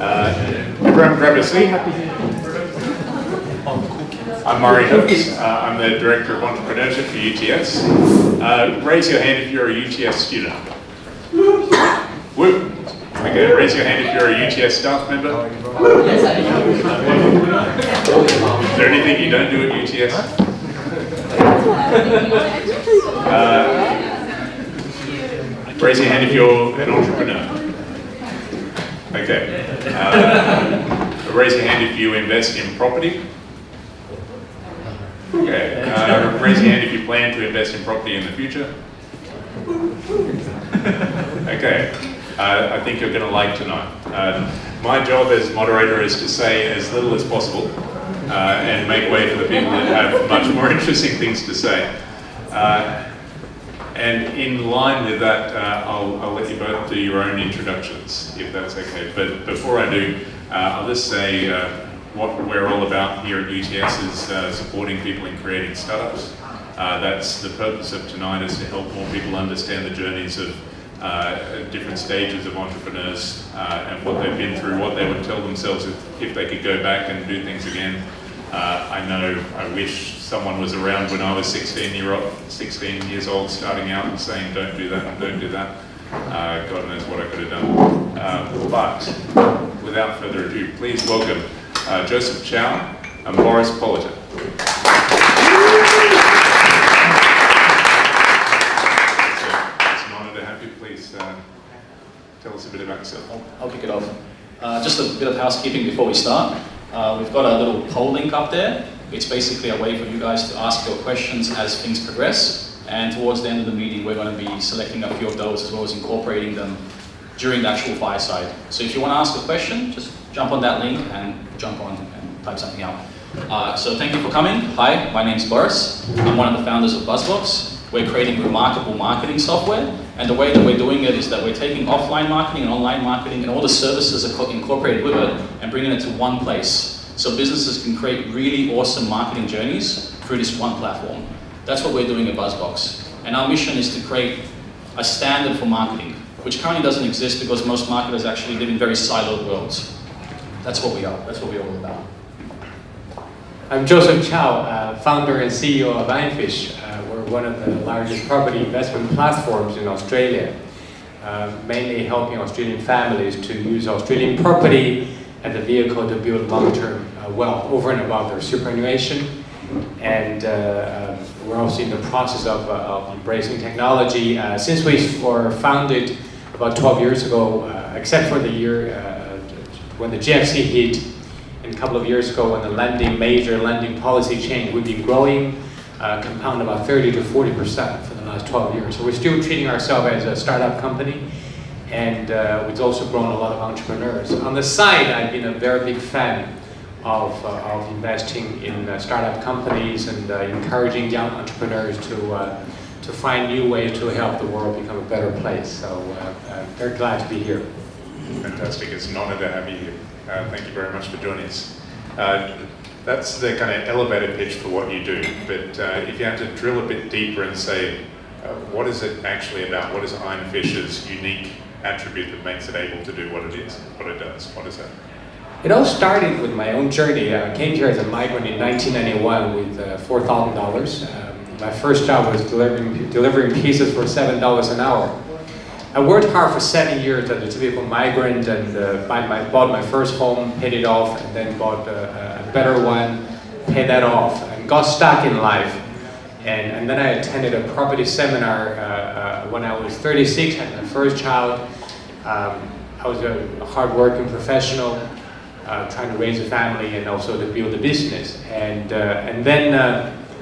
Everyone grab a seat. I'm Murray Hurps. I'm the Director of Entrepreneurship for UTS. Raise your hand if you're a UTS student. Woo! Okay, raise your hand if you're a UTS staff member. Is there anything you don't do at UTS? Raise your hand if you're an entrepreneur. Okay. Raise your hand if you invest in property. Okay. Raise your hand if you plan to invest in property in the future. Okay. I think you're going to like tonight. My job as moderator is to say as little as possible and make way for the people that have much more interesting things to say. And in line with that, I'll let you both do your own introductions, if that's okay. But before I do, I'll just say what we're all about here at UTS is supporting people in creating startups. That's the purpose of tonight, is to help more people understand the journeys of different stages of entrepreneurs and what they've been through, what they would tell themselves if they could go back and do things again. I wish someone was around when I was 16 years old starting out and saying don't do that and don't do that. God knows what I could have done. But without further ado, please welcome Joseph Chou and Boris Poletan. Tell us a bit about yourself. I'll kick it off. Just a bit of housekeeping before we start. We've got a little poll link up there. It's basically a way for you guys to ask your questions as things progress. And towards the end of the meeting, we're going to be selecting a few of those as well as incorporating them during the actual fireside. So if you want to ask a question, just jump on that link and jump on and type something out. So thank you for coming. Hi, my name's Boris. I'm one of the founders of Buzzbox. We're creating remarkable marketing software, and the way that we're doing it is that we're taking offline marketing and online marketing and all the services incorporated with it and bringing it to one place. So businesses can create really awesome marketing journeys through this one platform. That's what we're doing at Buzzbox. And our mission is to create a standard for marketing, which currently doesn't exist because most marketers actually live in very siloed worlds. That's what we are. That's what we're all about. I'm Joseph Chou, founder and CEO of Ironfish. We're one of the largest property investment platforms in Australia, mainly helping Australian families to use Australian property as a vehicle to build long-term wealth over and above their superannuation. And we're also in the process of embracing technology. Since we were founded about 12 years ago, except for the year when the GFC hit, and a couple of years ago when the major lending policy changed, we've been growing compound about 30 to 40% for the last 12 years. So we're still treating ourselves as a startup company, and we've also grown a lot of entrepreneurs. On the side, I've been a very big fan of investing in startup companies and encouraging young entrepreneurs to find new ways to help the world become a better place. So I'm very glad to be here. Fantastic, it's an honor to have you here. Thank you very much for joining us. That's the kind of elevator pitch for what you do, but if you had to drill a bit deeper and say, what is it actually about? What is Ironfish's unique attribute that makes it able to do what it is, what it does? What is that? It all started with my own journey. I came here as a migrant in 1991 with $4,000. My first job was delivering pizzas for $7 an hour. I worked hard for 7 years as a typical migrant and bought my first home, paid it off, and then bought a better one, paid that off, and got stuck in life. And then I attended a property seminar when I was 36, had my first child. I was a hard-working professional, trying to raise a family and also to build a business. And then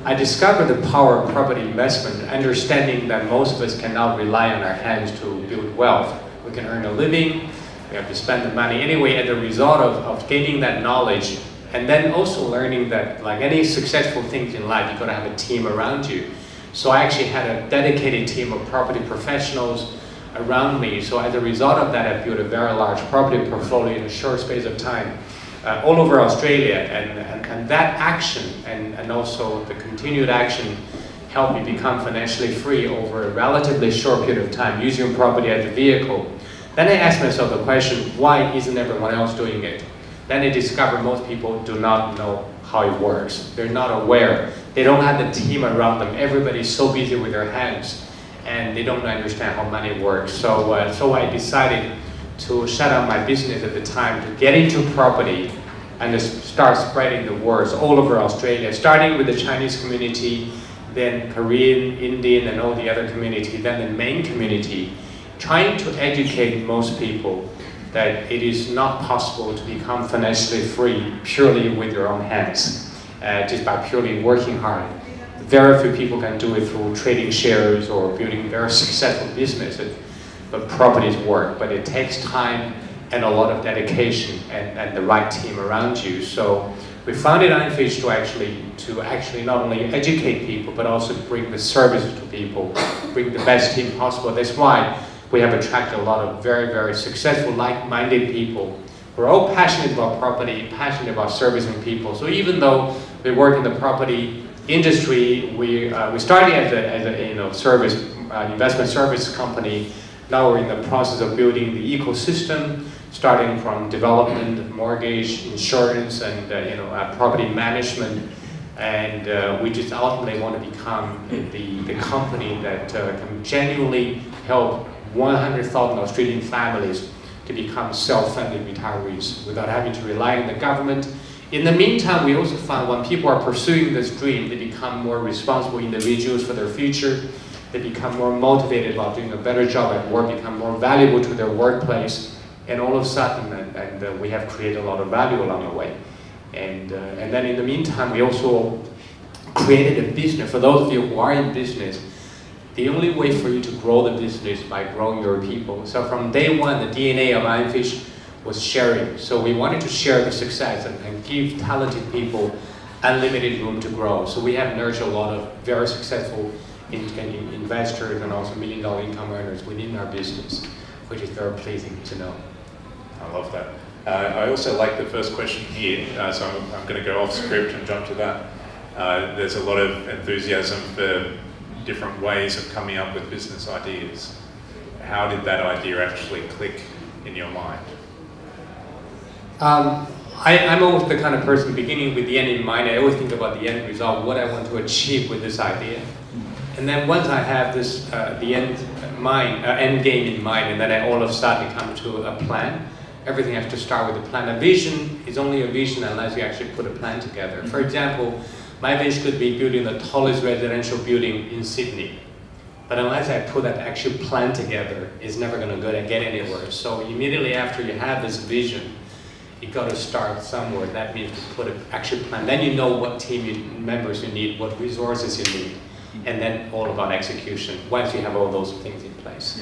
I discovered the power of property investment, understanding that most of us cannot rely on our hands to build wealth. We can earn a living, we have to spend the money anyway. As a result of gaining that knowledge, and then also learning that, like any successful things in life, you've got to have a team around you. So I actually had a dedicated team of property professionals around me. So as a result of that, I built a very large property portfolio in a short space of time. All over Australia, and that action and also the continued action helped me become financially free over a relatively short period of time, using property as a vehicle Then I asked myself the question, why isn't everyone else doing it? Then I discovered most people do not know how it works. They're not aware. They don't have the team around them. Everybody's so busy with their hands, and they don't understand how money works. So I decided to shut down my business at the time to get into property and just start spreading the words all over Australia, starting with the Chinese community, then Korean, Indian, and all the other community, then the main community, trying to educate most people that it is not possible to become financially free purely with your own hands, just by purely working hard. Very few people can do it through trading shares or building very successful businesses, but properties work, but it takes time and a lot of dedication and the right team around you. So we founded Ironfish to actually not only educate people, but also bring the services to people, bring the best team possible. That's why we have attracted a lot of very, very successful, like-minded people. We're all passionate about property, passionate about servicing people. So even though we work in the property industry, we started as a service, investment service company. Now we're in the process of building the ecosystem, starting from development, mortgage, insurance, and property management. And we just ultimately want to become the company that can genuinely help 100,000 Australian families to become self-funded retirees without having to rely on the government. In the meantime, we also found when people are pursuing this dream, they become more responsible individuals for their future. They become more motivated about doing a better job at work, become more valuable to their workplace, and all of a sudden, we have created a lot of value along the way. And then in the meantime, we also created a business. For those of you who are in business, the only way for you to grow the business is by growing your people. So from day one, the DNA of Ironfish was sharing. So we wanted to share the success and give talented people unlimited room to grow. So we have nurtured a lot of very successful investors and also million-dollar income earners within our business, which is very pleasing to know. I love that. I also like the first question here, so I'm going to go off script and jump to that. There's a lot of enthusiasm for different ways of coming up with business ideas. How did that idea actually click in your mind? I'm always the kind of person beginning with the end in mind. I always think about the end result, what I want to achieve with this idea. And then once I have this, the end game in mind, and then I all of a sudden come to a plan. Everything has to start with a plan. A vision is only a vision unless you actually put a plan together. For example, my vision could be building the tallest residential building in Sydney. But unless I put that actual plan together, it's never going to get anywhere. So immediately after you have this vision, you got to start somewhere. That means to put an actual plan. Then you know what team members you need, what resources you need, and then all about execution once you have all those things in place.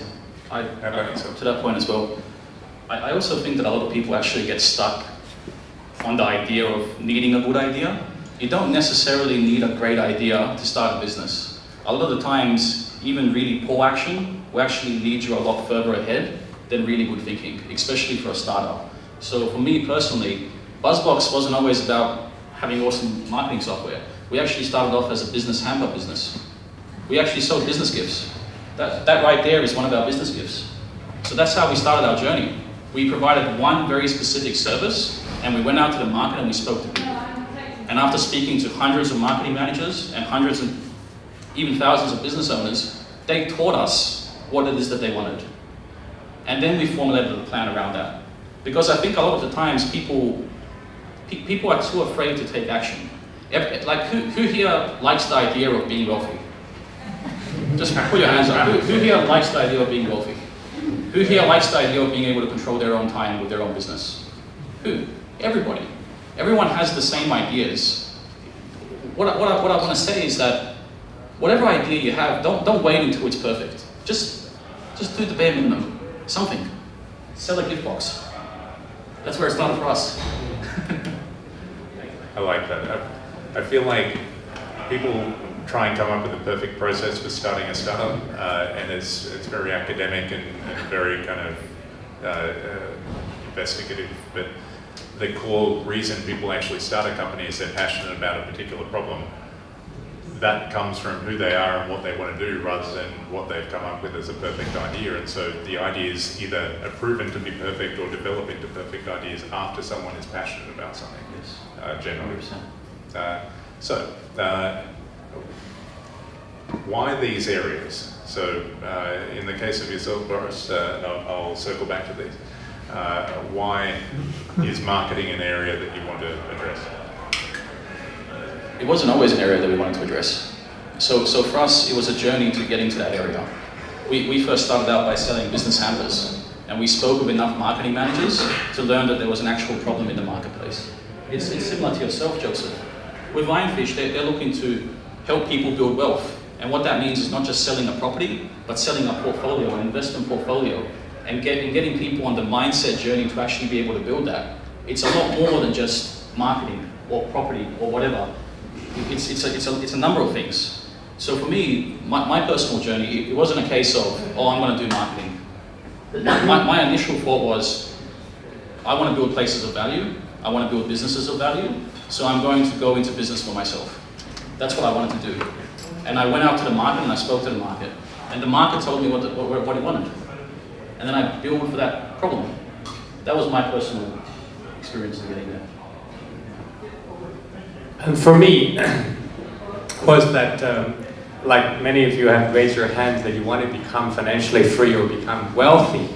Yeah. To that point as well, I also think that a lot of people actually get stuck on the idea of needing a good idea. You don't necessarily need a great idea to start a business. A lot of the times, even really poor action will actually lead you a lot further ahead than really good thinking, especially for a startup. So for me personally, Buzzbox wasn't always about having awesome marketing software. We actually started off as a business hamper business. We actually sold business gifts. That right there is one of our business gifts. So that's how we started our journey. We provided one very specific service, and we went out to the market and we spoke to people. And after speaking to hundreds of marketing managers and hundreds and even thousands of business owners, they taught us what it is that they wanted. And then we formulated a plan around that. Because I think a lot of the times people are too afraid to take action. Like who here likes the idea of being wealthy? Just put your hands up. Who here likes the idea of being wealthy? Who here likes the idea of being able to control their own time with their own business? Who? Everybody. Everyone has the same ideas. What I want to say is that whatever idea you have, don't wait until it's perfect. Just do the bare minimum. Something. Sell a gift box. That's where it started for us. I like that. I feel like people try and come up with a perfect process for starting a startup, and it's very academic and very kind of investigative. But the core reason people actually start a company is they're passionate about a particular problem. that comes from who they are and what they want to do rather than what they've come up with as a perfect idea. And so the ideas either are proven to be perfect or develop into perfect ideas after someone is passionate about something, generally. 100%. Why these areas? So in the case of yourself, Boris, I'll circle back to these. Why is marketing an area that you want to address? It wasn't always an area that we wanted to address. So for us, it was a journey to get into that area. We first started out by selling business hampers, and we spoke with enough marketing managers to learn that there was an actual problem in the marketplace. It's similar to yourself, Joseph. With Ironfish, they're looking to help people build wealth. And what that means is not just selling a property, but selling a portfolio, an investment portfolio, and getting people on the mindset journey to actually be able to build that. It's a lot more than just marketing or property or whatever. It's a number of things. So for me, my personal journey, it wasn't a case of, oh, I'm going to do marketing. My initial thought was, I want to build places of value. I want to build businesses of value. So I'm going to go into business for myself. That's what I wanted to do. And I went out to the market and I spoke to the market. And the market told me what it wanted. And then I built for that problem. That was my personal experience of getting there. And for me, was that, like many of you have raised your hands, that you want to become financially free or become wealthy.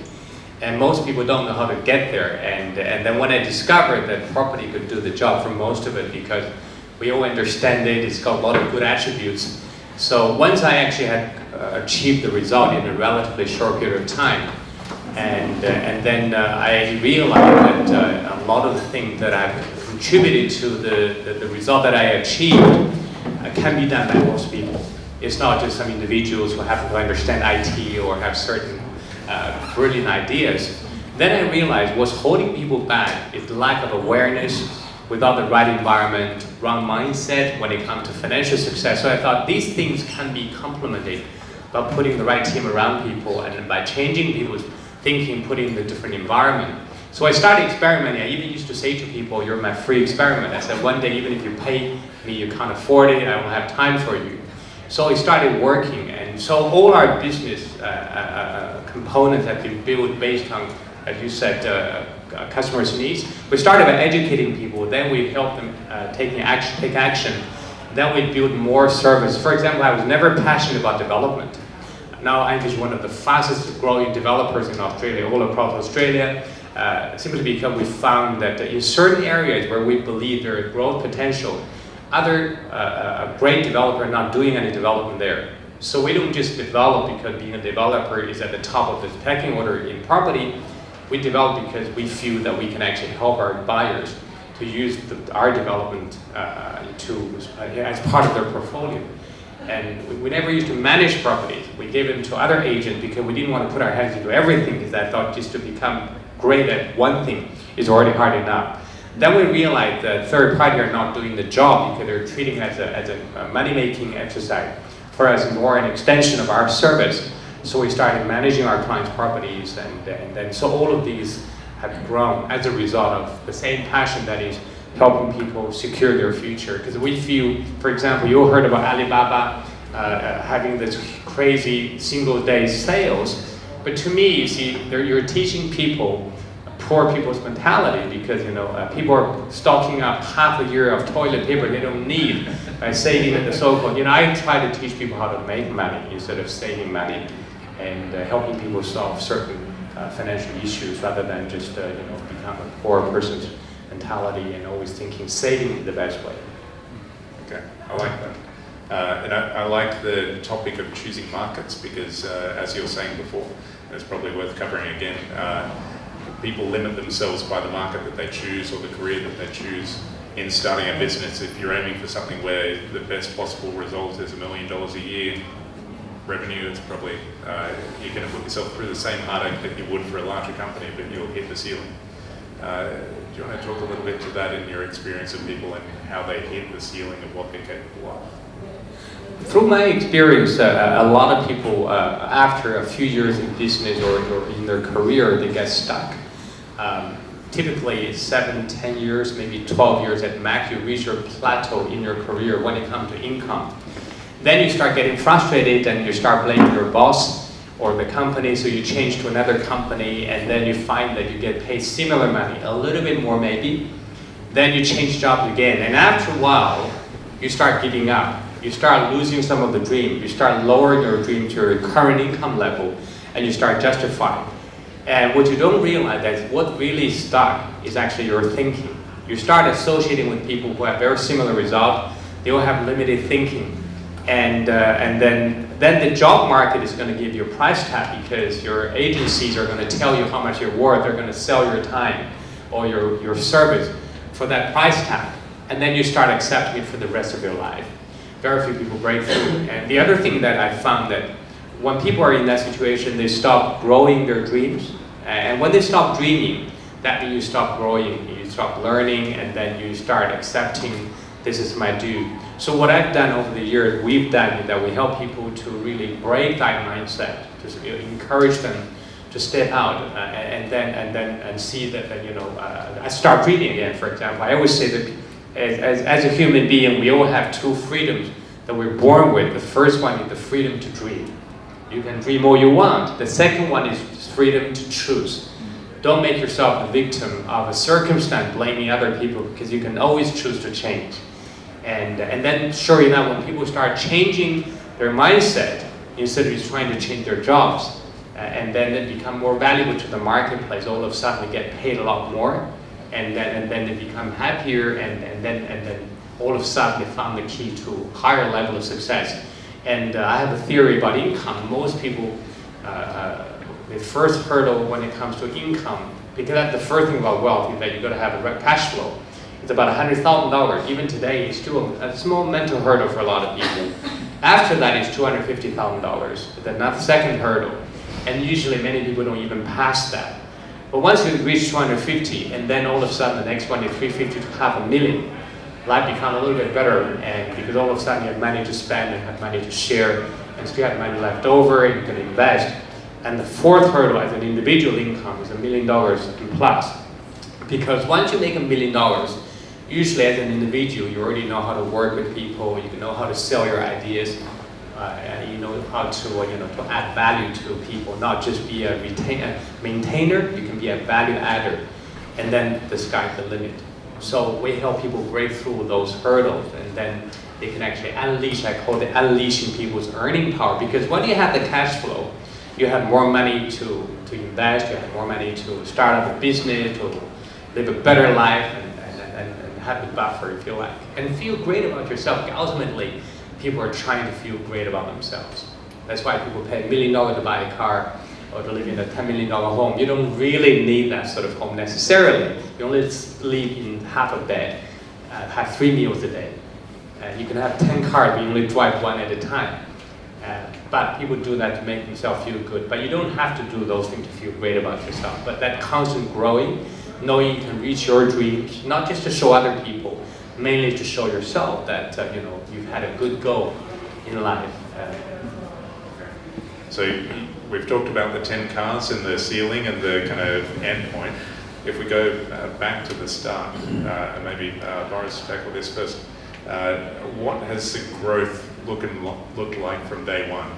And most people don't know how to get there. And then when I discovered that property could do the job for most of it, because we all understand it, it's got a lot of good attributes. So once I actually had achieved the result in a relatively short period of time, and then I realized that a lot of the things that I've contributed to the result that I achieved can be done by most people. It's not just some individuals who happen to understand IT or have certain brilliant ideas. Then I realized what's holding people back is the lack of awareness, without the right environment, wrong mindset when it comes to financial success. So I thought these things can be complemented by putting the right team around people and by changing people's thinking, putting the different environment. So I started experimenting. I even used to say to people, you're my free experiment. I said, one day, even if you pay me, you can't afford it, I won't have time for you. So it started working. And so all our business components have been built based on, as you said, customers' needs. We started by educating people, then we helped them take action. Then we build more service. For example, I was never passionate about development. Now I'm just one of the fastest growing developers in Australia, all across Australia, simply because we found that in certain areas where we believe there is growth potential, other great developers are not doing any development there. So we don't just develop because being a developer is at the top of the pecking order in property. We develop because we feel that we can actually help our buyers to use our development tools as part of their portfolio. And we never used to manage properties. We gave them to other agents because we didn't want to put our hands into everything, because I thought just to become great at one thing is already hard enough. Then we realized that third party are not doing the job because they're treating it as a money-making exercise. For us, more an extension of our service. So we started managing our clients' properties, and then so all of these have grown as a result of the same passion that is helping people secure their future. Because we feel, for example, you all heard about Alibaba having this crazy single-day sales, but to me, you see, you're teaching people poor people's mentality, because people are stocking up half a year of toilet paper they don't need by saving at the so-called. I try to teach people how to make money instead of saving money, and helping people solve certain financial issues rather than just become a poor person's mentality and always thinking saving is the best way. Okay, I like that. And I like the topic of choosing markets, because as you were saying before, and it's probably worth covering again, people limit themselves by the market that they choose or the career that they choose in starting a business. If you're aiming for something where the best possible result is $1 million a year revenue, it's probably, you're going to put yourself through the same heartache that you would for a larger company, but you'll hit the ceiling. Do you want to talk a little bit to that in your experience of people and how they hit the ceiling of what they're capable of? Through my experience, a lot of people, after a few years in business or in their career, they get stuck. Typically 7, 10 years, maybe 12 years at max, you reach your plateau in your career when it comes to income. Then you start getting frustrated and you start blaming your boss or the company, so you change to another company, and then you find that you get paid similar money, a little bit more maybe. Then you change jobs again, and after a while, you start giving up. You start losing some of the dream. You start lowering your dream to your current income level, and you start justifying. And what you don't realize is what really stuck is actually your thinking. You start associating with people who have very similar results. They all have limited thinking. And then the job market is going to give you a price tag, because your agencies are going to tell you how much you're worth. They're going to sell your time or your service for that price tag. And then you start accepting it for the rest of your life. Very few people break through. And the other thing that I found, that when people are in that situation, they stop growing their dreams. And when they stop dreaming, that means you stop growing, you stop learning, and then you start accepting this is my due. So what I've done over the years, we've done, is that we help people to really break that mindset, to encourage them to step out and see that I start dreaming again. For example, I always say that as a human being, we all have two freedoms that we're born with. The first one is the freedom to dream. You can dream all you want. The second one is freedom to choose. Don't make yourself the victim of a circumstance, blaming other people, because you can always choose to change. And then, sure enough, when people start changing their mindset, instead of just trying to change their jobs, and then they become more valuable to the marketplace, all of a sudden they get paid a lot more, and then they become happier, and then all of a sudden they found the key to higher level of success. And I have a theory about income. Most people, the first hurdle when it comes to income, because that's the first thing about wealth, is that you've got to have a cash flow. It's about $100,000. Even today, it's still a small mental hurdle for a lot of people. After that is $250,000, the second hurdle. And usually many people don't even pass that. But once you reach 250, and then all of a sudden the next one is 350 to $500,000, life becomes a little bit better, and because all of a sudden you have money to spend and have money to share, and still have money left over, and you can invest. And the fourth hurdle as an individual income is $1 million and plus. Because once you make $1 million, usually as an individual, you already know how to work with people, you know how to sell your ideas, and you know how to add value to people, not just be a maintainer, you can be a value adder, and then the sky's the limit. So we help people break through those hurdles, and then they can actually unleash, I call it unleashing people's earning power, because when you have the cash flow, you have more money to invest, you have more money to start up a business, to live a better life, and have the buffer, if you like, and feel great about yourself. Ultimately, people are trying to feel great about themselves. That's why people pay $1 million to buy a car or to live in a $10 million home. You don't really need that sort of home necessarily. You only live in half a bed, have 3 meals a day. You can have 10 cars, but you only drive one at a time. But people do that to make themselves feel good. But you don't have to do those things to feel great about yourself. But that constant growing, knowing you can reach your dreams, not just to show other people, mainly to show yourself that you've had a good go in life. So we've talked about the 10 cars and the ceiling and the kind of end point. If we go back to the start, and maybe Boris tackle this first, what has the growth looked like from day one?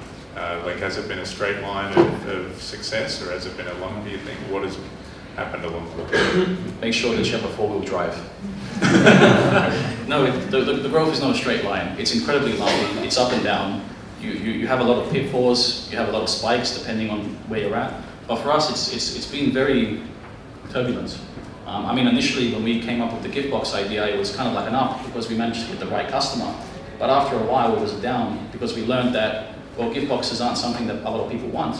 Like, has it been a straight line of success, or has it been a lump, do you think? What has happened along the way? Make sure that you have a four-wheel drive. No, the growth is not a straight line. It's incredibly lumpy. It's up and down. You have a lot of pitfalls. You have a lot of spikes depending on where you're at. But for us, it's been very turbulent. I mean, initially when we came up with the gift box idea, it was kind of like an up because we managed to get the right customer. But after a while, it was down because we learned that, well, gift boxes aren't something that a lot of people want.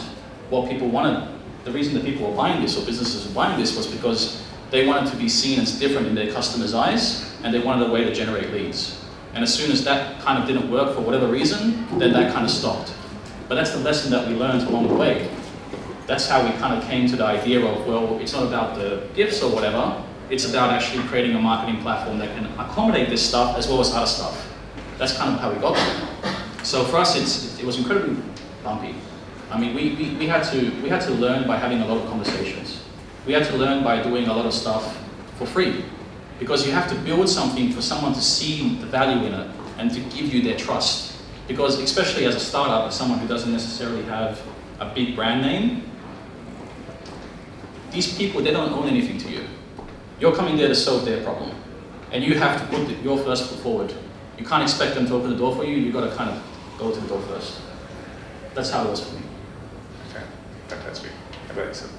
What people wanted, the reason that people were buying this or businesses were buying this was because they wanted to be seen as different in their customers' eyes, and they wanted a way to generate leads. And as soon as that kind of didn't work for whatever reason, then that kind of stopped. But that's the lesson that we learned along the way. That's how we kind of came to the idea of, well, it's not about the gifts or whatever, it's about actually creating a marketing platform that can accommodate this stuff as well as other stuff. That's kind of how we got there. So for us, it was incredibly bumpy. I mean, we had to learn by having a lot of conversations. We had to learn by doing a lot of stuff for free, because you have to build something for someone to see the value in it and to give you their trust. Because especially as a startup, as someone who doesn't necessarily have a big brand name, these people, they don't own anything to you. You're coming there to solve their problem. And you have to put your first foot forward. You can't expect them to open the door for you, you've got to kind of go to the door first. That's how it was for me. Okay, fantastic. How about yourself?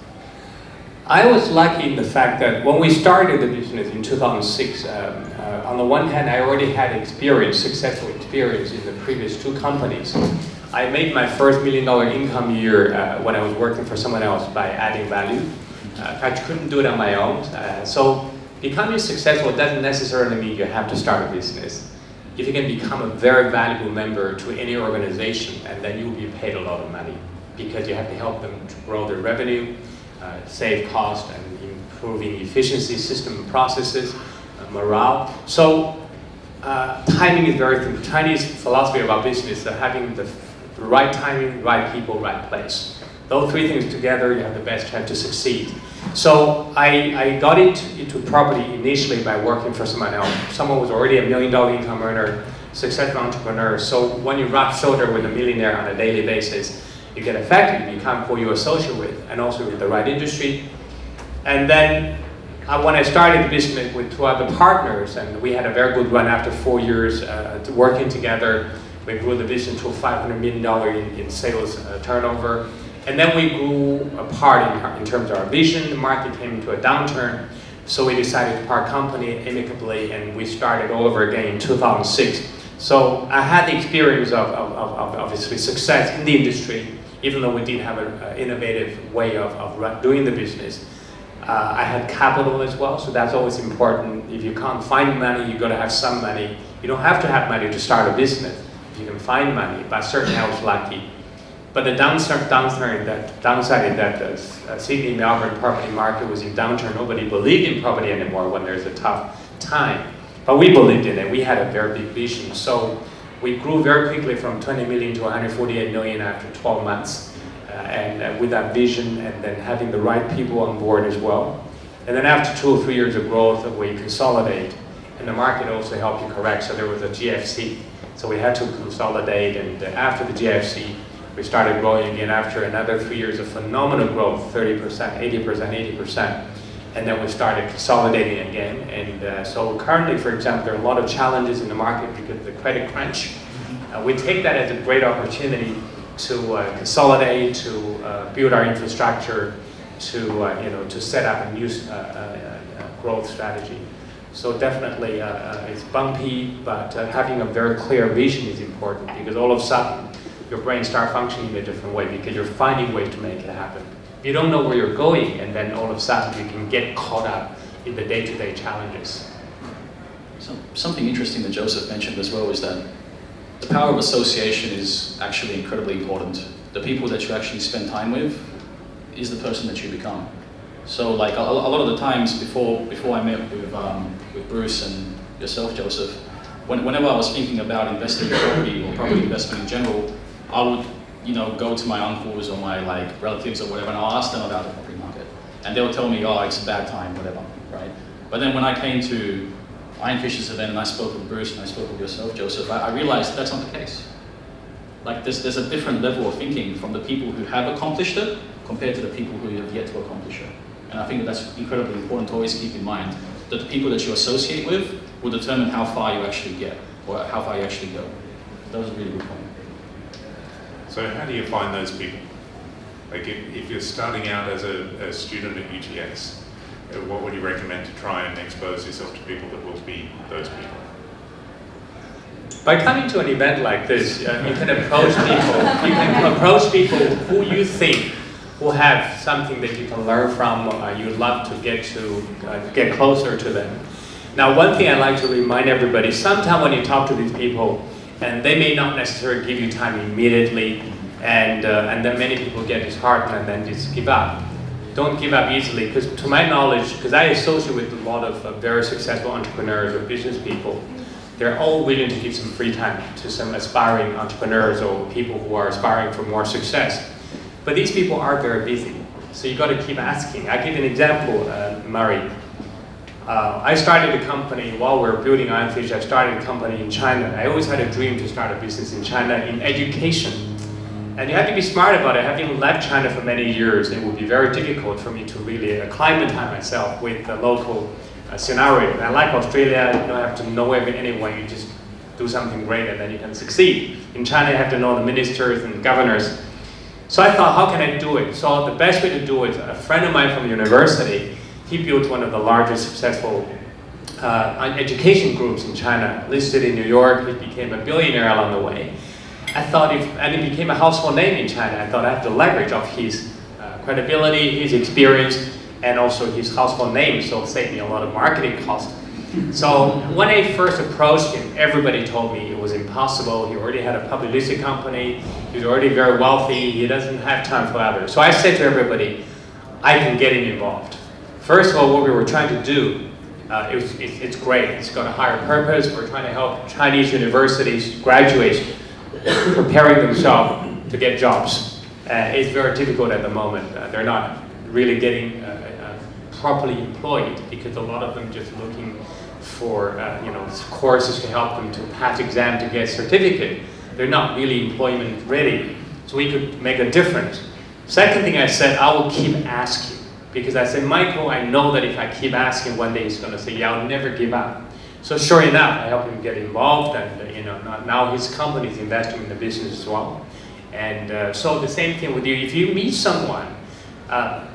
I was lucky in the fact that when we started the business in 2006, on the one hand, I already had successful experience in the previous 2 companies. I made my first $1 million income year when I was working for someone else by adding value. I couldn't do it on my own. So becoming successful doesn't necessarily mean you have to start a business. If you can become a very valuable member to any organization, and then you'll be paid a lot of money because you have to help them to grow their revenue, save cost, and improving efficiency, system processes, morale. So timing is very important. Chinese philosophy about business is having the right timing, right people, right place. Those 3 things together, you have the best chance to succeed. So I got into property initially by working for someone else. Someone was already a $1 million income earner, successful entrepreneur. So when you rub shoulder with a millionaire on a daily basis, you get affected. You can't pull your associate with, and also with the right industry. And then when I started the business with 2 other partners, and we had a very good run after 4 years working together. We grew the business to $500 million in sales turnover. And then we grew apart in terms of our vision. The market came into a downturn, so we decided to part company amicably, and we started all over again in 2006. So I had the experience of obviously success in the industry, even though we didn't have an innovative way of doing the business. I had capital as well, so that's always important. If you can't find money, you've got to have some money. You don't have to have money to start a business. You can find money, but certainly I was lucky. But the downside is that the Sydney, Melbourne property market was in downturn. Nobody believed in property anymore when there's a tough time. But we believed in it. We had a very big vision. So we grew very quickly from 20 million to 148 million after 12 months. And with that vision, and then having the right people on board as well. And then after 2 or 3 years of growth, we consolidate. And the market also helped you correct. So there was a GFC. So we had to consolidate. And after the GFC, we started growing again after another 3 years of phenomenal growth, 30%, 80%, 80%. And then we started consolidating again. And so currently, for example, there are a lot of challenges in the market because of the credit crunch. We take that as a great opportunity to consolidate, to build our infrastructure, to set up a new growth strategy. So definitely it's bumpy, but having a very clear vision is important, because all of a sudden your brain starts functioning in a different way because you're finding ways to make it happen. You don't know where you're going, and then all of a sudden you can get caught up in the day-to-day challenges. So, something interesting that Joseph mentioned as well is that the power of association is actually incredibly important. The people that you actually spend time with is the person that you become. So like a lot of the times before I met with Bruce and yourself, Joseph, whenever I was thinking about investing in property or property investment in general, I would go to my uncles or my relatives or whatever, and I'll ask them about the property market. And they'll tell me, oh, it's a bad time, whatever, right? But then when I came to Ironfish's event and I spoke with Bruce and I spoke with yourself, Joseph, I realized that's not the case. Like there's a different level of thinking from the people who have accomplished it compared to the people who have yet to accomplish it. And I think that's incredibly important to always keep in mind, that the people that you associate with will determine how far you actually get or how far you actually go. That was a really good point. So how do you find those people? Like if you're starting out as a student at UTS, what would you recommend to try and expose yourself to people that will be those people? By coming to an event like this, you can approach people. You can approach people who you think will have something that you can learn from. You'd love to get closer to them. Now, one thing I like to remind everybody: sometimes when you talk to these people, and they may not necessarily give you time immediately, and then many people get disheartened and then just give up. Don't give up easily, because to my knowledge, because I associate with a lot of very successful entrepreneurs or business people, they're all willing to give some free time to some aspiring entrepreneurs or people who are aspiring for more success. But these people are very busy, so you got to keep asking. I'll give you an example, Murray. I started a company while we were building Ironfish. I started a company in China. I always had a dream to start a business in China in education. And you have to be smart about it. Having left China for many years, it would be very difficult for me to really acclimatize myself with the local scenario. And I like Australia, you don't have to know anyone, you just do something great and then you can succeed. In China, you have to know the ministers and governors. So I thought, how can I do it? So the best way to do it, a friend of mine from university, he built one of the largest successful education groups in China, listed in New York. He became a billionaire along the way. I thought and he became a household name in China. I thought I have to leverage off his credibility, his experience, and also his household name, so it saved me a lot of marketing costs. So when I first approached him, everybody told me it was impossible. He already had a public listed company. He was already very wealthy. He doesn't have time for others. So I said to everybody, I can get him involved. First of all, what we were trying to do, it's great. It's got a higher purpose. We're trying to help Chinese universities, graduates, preparing themselves to get jobs. It's very difficult at the moment. They're not really getting properly employed because a lot of them just looking for courses to help them to pass exam to get certificate. They're not really employment ready. So we could make a difference. Second thing I said, I will keep asking. Because I said, Michael, I know that if I keep asking, one day he's going to say, yeah, I'll never give up. So sure enough, I helped him get involved, and now his company is investing in the business as well. And so the same thing with you. If you meet someone,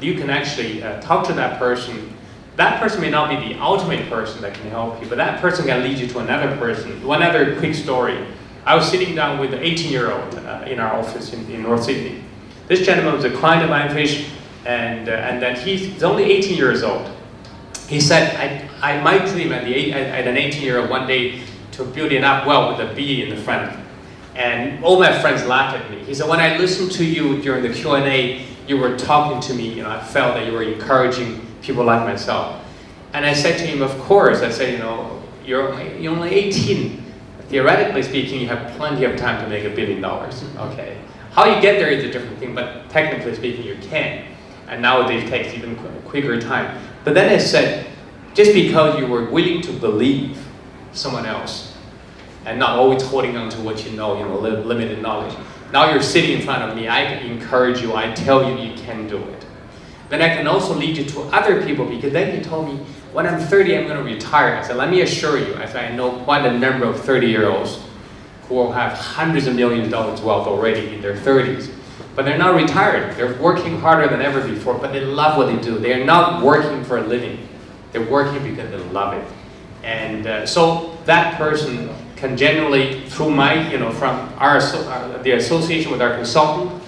you can actually talk to that person. That person may not be the ultimate person that can help you, but that person can lead you to another person. One other quick story. I was sitting down with an 18-year-old in our office in North Sydney. This gentleman was a client of Ironfish, and then he's only 18 years old. He said, I might dream at an 18-year-old one day to build it up well with a B in the front. And all my friends laughed at me. He said, when I listened to you during the Q&A, you were talking to me, I felt that you were encouraging people like myself. And I said to him, of course, I said, you're only 18. Theoretically speaking, you have plenty of time to make $1 billion, okay? How you get there is a different thing, but technically speaking, you can. And nowadays it takes even quicker time. But then I said, just because you were willing to believe someone else and not always holding on to what you know, limited knowledge. Now you're sitting in front of me, I encourage you, I tell you, you can do it. Then I can also lead you to other people, because then he told me, when I'm 30, I'm going to retire. I said, let me assure you, I said, I know quite a number of 30-year-olds who will have hundreds of millions of dollars wealth already in their 30s. But they're not retired. They're working harder than ever before, but they love what they do. They are not working for a living. They're working because they love it. And so that person can generally, through my, from the association with our consultant,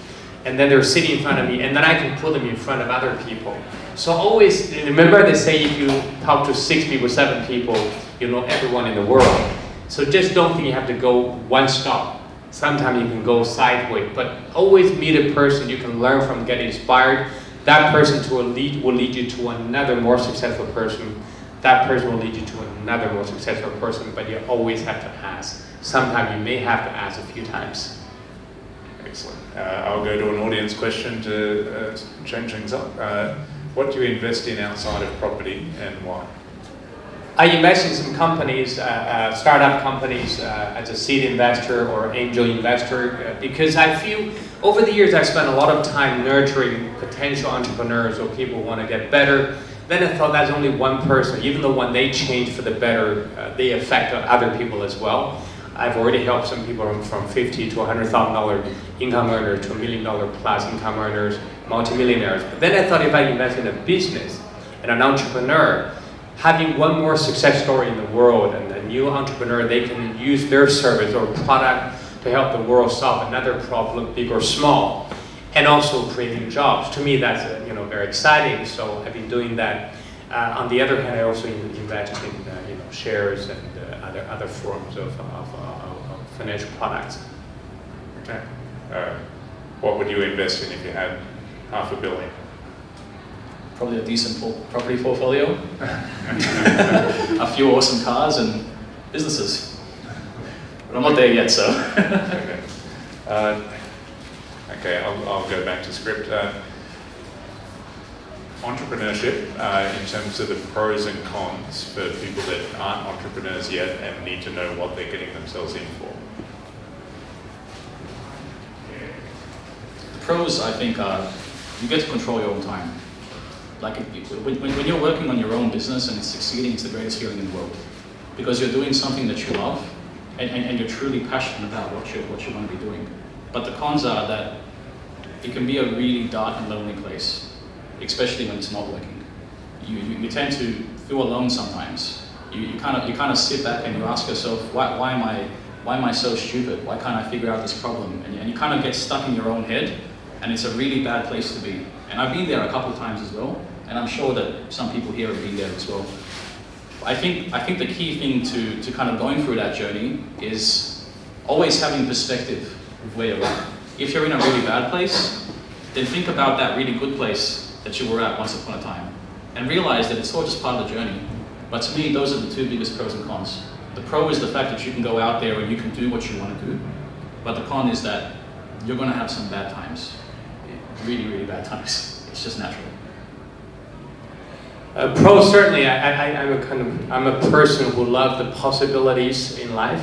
and then they're sitting in front of me, and then I can put them in front of other people. So always, remember they say if you talk to 6 people, 7 people, you know everyone in the world. So just don't think you have to go one stop. Sometimes you can go sideways, but always meet a person you can learn from, get inspired. That person will lead you to another more successful person. That person will lead you to another more successful person, but you always have to ask. Sometimes you may have to ask a few times. Excellent. I'll go to an audience question to change things up. What do you invest in outside of property and why? I invest in some companies, startup companies, as a seed investor or angel investor, because I feel over the years I spent a lot of time nurturing potential entrepreneurs or people who want to get better. Then I thought that's only one person. Even though when they change for the better, they affect other people as well. I've already helped some people from $50,000 to $100,000 income earners to $1 million plus income earners, multimillionaires. But then I thought if I invest in a business and an entrepreneur, having one more success story in the world and a new entrepreneur, they can use their service or product to help the world solve another problem, big or small, and also creating jobs. To me, that's very exciting. So I've been doing that. On the other hand, I also invest in shares and other forms of financial products. Okay. What would you invest in if you had $500 million? Probably a decent property portfolio, a few awesome cars and businesses. But I'm not there yet, so. Okay, I'll go back to script. entrepreneurship in terms of the pros and cons for people that aren't entrepreneurs yet and need to know what they're getting themselves in for? The pros, I think, are you get to control your own time. Like when you're working on your own business and it's succeeding, it's the greatest feeling in the world. Because you're doing something that you love and you're truly passionate about what you want to be doing. But the cons are that it can be a really dark and lonely place, especially when it's not working. You tend to feel alone sometimes. You kind of sit back and you ask yourself, why am I so stupid? Why can't I figure out this problem? And you kind of get stuck in your own head, and it's a really bad place to be. And I've been there a couple of times as well, and I'm sure that some people here have been there as well. I think the key thing to kind of going through that journey is always having perspective of where you're at. If you're in a really bad place, then think about that really good place that you were at once upon a time, and realize that it's all just part of the journey. But to me, those are the two biggest pros and cons. The pro is the fact that you can go out there and you can do what you want to do, but the con is that you're going to have some bad times, really, really bad times. It's just natural. Pro, certainly, I'm a person who loves the possibilities in life.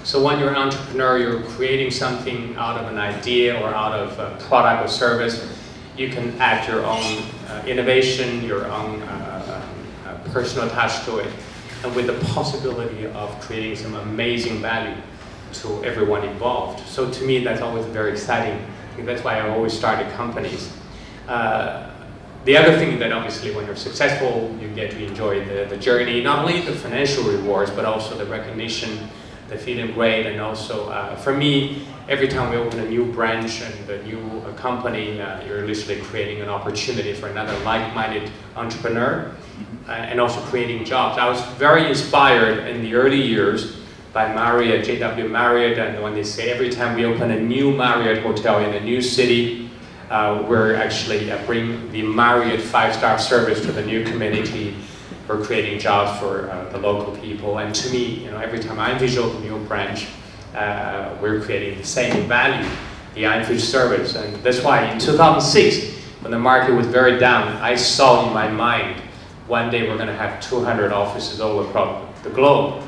So when you're an entrepreneur, you're creating something out of an idea or out of a product or service. You can add your own innovation, your own personal touch to it, and with the possibility of creating some amazing value to everyone involved. So to me, that's always very exciting. I think that's why I always started companies. The other thing that obviously when you're successful, you get to enjoy the journey, not only the financial rewards, but also the recognition, the feeling great, and also for me, every time we open a new branch and a new company, you're literally creating an opportunity for another like-minded entrepreneur, and also creating jobs. I was very inspired in the early years by Marriott, JW Marriott, and when they say every time we open a new Marriott hotel in a new city, we're actually bring the Marriott 5-star service to the new community. We're creating jobs for the local people, and to me, every time Ironfish opens a new branch, we're creating the same value, the Ironfish service. And that's why in 2006, when the market was very down, I saw in my mind, one day we're going to have 200 offices all across the globe.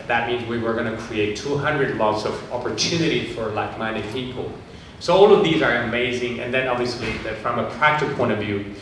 That means we were going to create 200 lots of opportunity for like-minded people. So all of these are amazing, and then obviously from a practical point of view,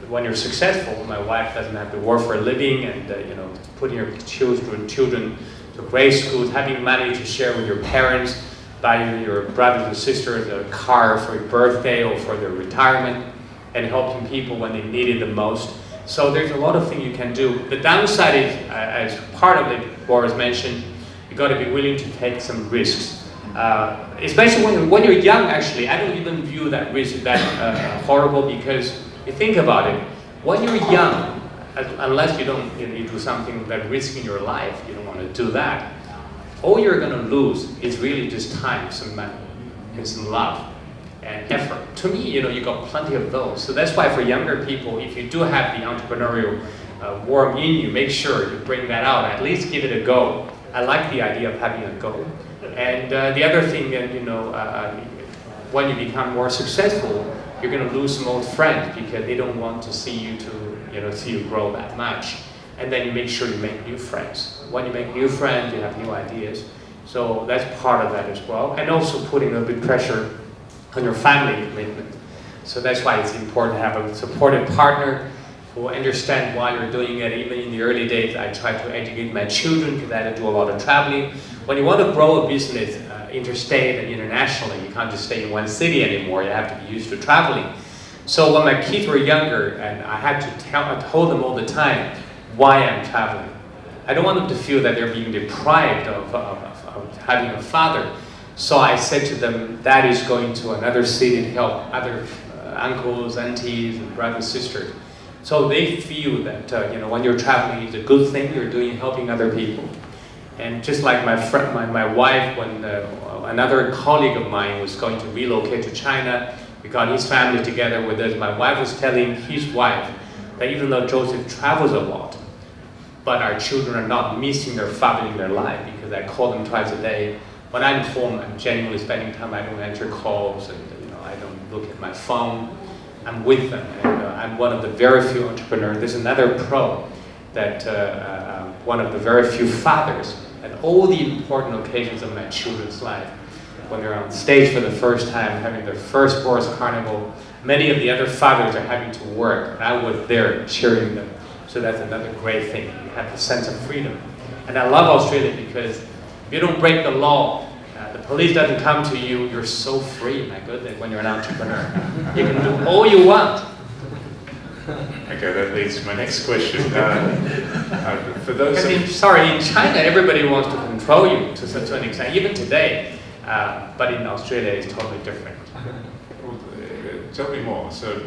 when you're successful, my wife doesn't have to work for a living, and putting your children to grade schools, having money to share with your parents, buying your brothers and sisters a car for your birthday or for their retirement, and helping people when they need it the most. So there's a lot of things you can do. The downside is, as part of it, Boris mentioned, you got to be willing to take some risks. Especially when you're young, actually, I don't even view that risk that horrible, because you think about it, when you're young, unless you do something that risks your life, you don't want to do that. All you're going to lose is really just time, some money, and some love and effort. To me, you got plenty of those. So that's why for younger people, if you do have the entrepreneurial warmth in you, make sure you bring that out. At least give it a go. I like the idea of having a go. And the other thing, when you become more successful, you're going to lose some old friends because they don't want to see you see you grow that much. And then you make sure you make new friends. When you make new friends, you have new ideas. So that's part of that as well. And also putting a bit pressure on your family commitment. So that's why it's important to have a supportive partner who understand why you're doing it. Even in the early days, I try to educate my children because I had to do a lot of traveling. When you want to grow a business interstate and internationally, you can't just stay in one city anymore. You have to be used to traveling. So when my kids were younger, and I had to told them all the time why I'm traveling. I don't want them to feel that they're being deprived of having a father. So I said to them, Dad is going to another city to help other uncles, aunties, and brothers and sisters. So they feel that when you're traveling, it's a good thing. You're helping other people. And just like my wife, when another colleague of mine was going to relocate to China, we got his family together with us. My wife was telling his wife that even though Joseph travels a lot, but our children are not missing their father in their life, because I call them twice a day. When I'm home, I'm genuinely spending time. I don't answer calls, and I don't look at my phone. I'm with them, and I'm one of the very few entrepreneurs. There's another pro that one of the very few fathers at all the important occasions of my children's life. When they're on stage for the first time, having their first Boris Carnival, many of the other fathers are having to work, and I was there cheering them. So that's another great thing. You have the sense of freedom. And I love Australia because if you don't break the law, the police doesn't come to you, you're so free, my goodness, when you're an entrepreneur. You can do all you want. Okay, that leads to my next question. For those Sorry, in China, everybody wants to control you to such an extent, even today. But in Australia, it's totally different. Tell me more. So,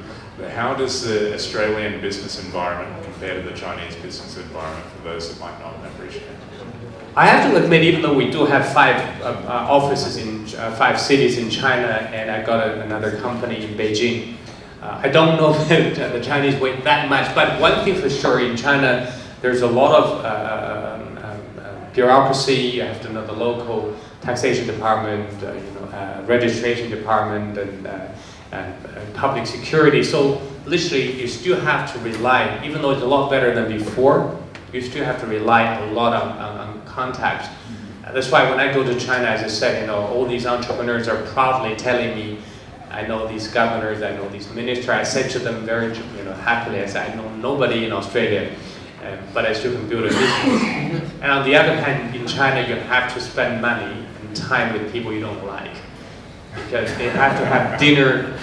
how does the Australian business environment compare to the Chinese business environment for those that might not appreciate it? I have to admit, even though we do have 5 offices in 5 cities in China, and I got another company in Beijing, I don't know if the Chinese wait that much. But one thing for sure, in China, there's a lot of bureaucracy. You have to know the local taxation department, registration department, and public security. So literally, you still have to rely, even though it's a lot better than before, you still have to rely a lot on contacts. That's why when I go to China, as I said, all these entrepreneurs are proudly telling me, I know these governors, I know these ministers. I said to them very happily, I said, I know nobody in Australia, but I still can build a business. And on the other hand, in China, you have to spend money and time with people you don't like, because they have to have dinner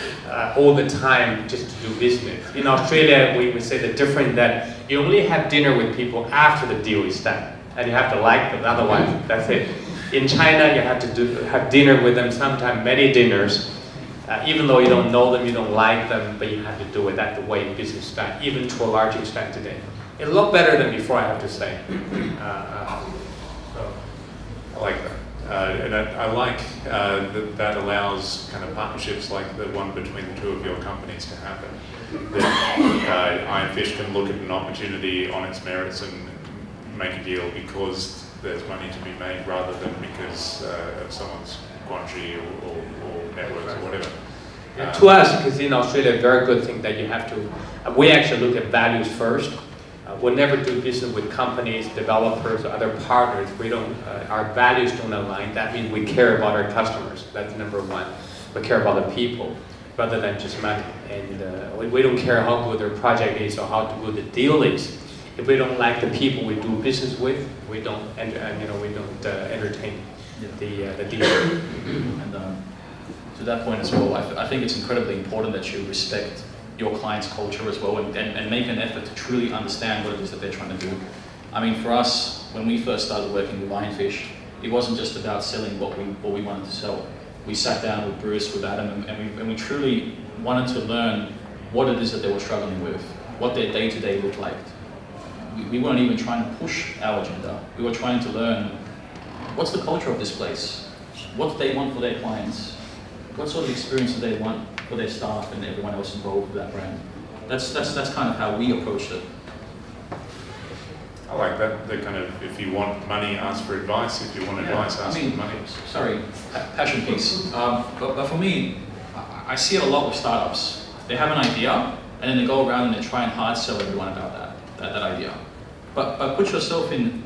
all the time just to do business. In Australia, we would say the difference that you only have dinner with people after the deal is done, and you have to like them, otherwise that's it. In China, you have to have dinner with them, sometimes many dinners, even though you don't know them, you don't like them, but you have to do it. That's the way business is done, even to a large extent today. It's a lot better than before, I have to say. So, I like that. And I like that allows kind of partnerships like the one between the 2 of your companies to happen. That Ironfish can look at an opportunity on its merits and make a deal because there's money to be made rather than because of someone's quandary or networks or whatever. Yeah, to us, because in Australia, a very good thing that you have to, we actually look at values first. We'll never do business with companies, developers, or other partners. We don't, our values don't align. That means we care about our customers. That's number one. We care about the people rather than just money. And we don't care how good their project is or how good the deal is. If we don't like the people we do business with, we don't, entertain the deal. And to that point as well, I think it's incredibly important that you respect your client's culture as well, and make an effort to truly understand what it is that they're trying to do. I mean, for us, when we first started working with Ironfish, it wasn't just about selling what we wanted to sell. We sat down with Bruce, with Adam, and we truly wanted to learn what it is that they were struggling with, what their day-to-day looked like. We weren't even trying to push our agenda. We were trying to learn what's the culture of this place, what do they want for their clients, what sort of experience do they want for their staff and everyone else involved with that brand. That's kind of how we approached it. I like that. The kind of, if you want money, ask for advice. If you want advice, ask for money. Sorry, passion piece. But for me, I see it a lot with startups. They have an idea, and then they go around and they try and hard sell everyone about that idea. But put yourself in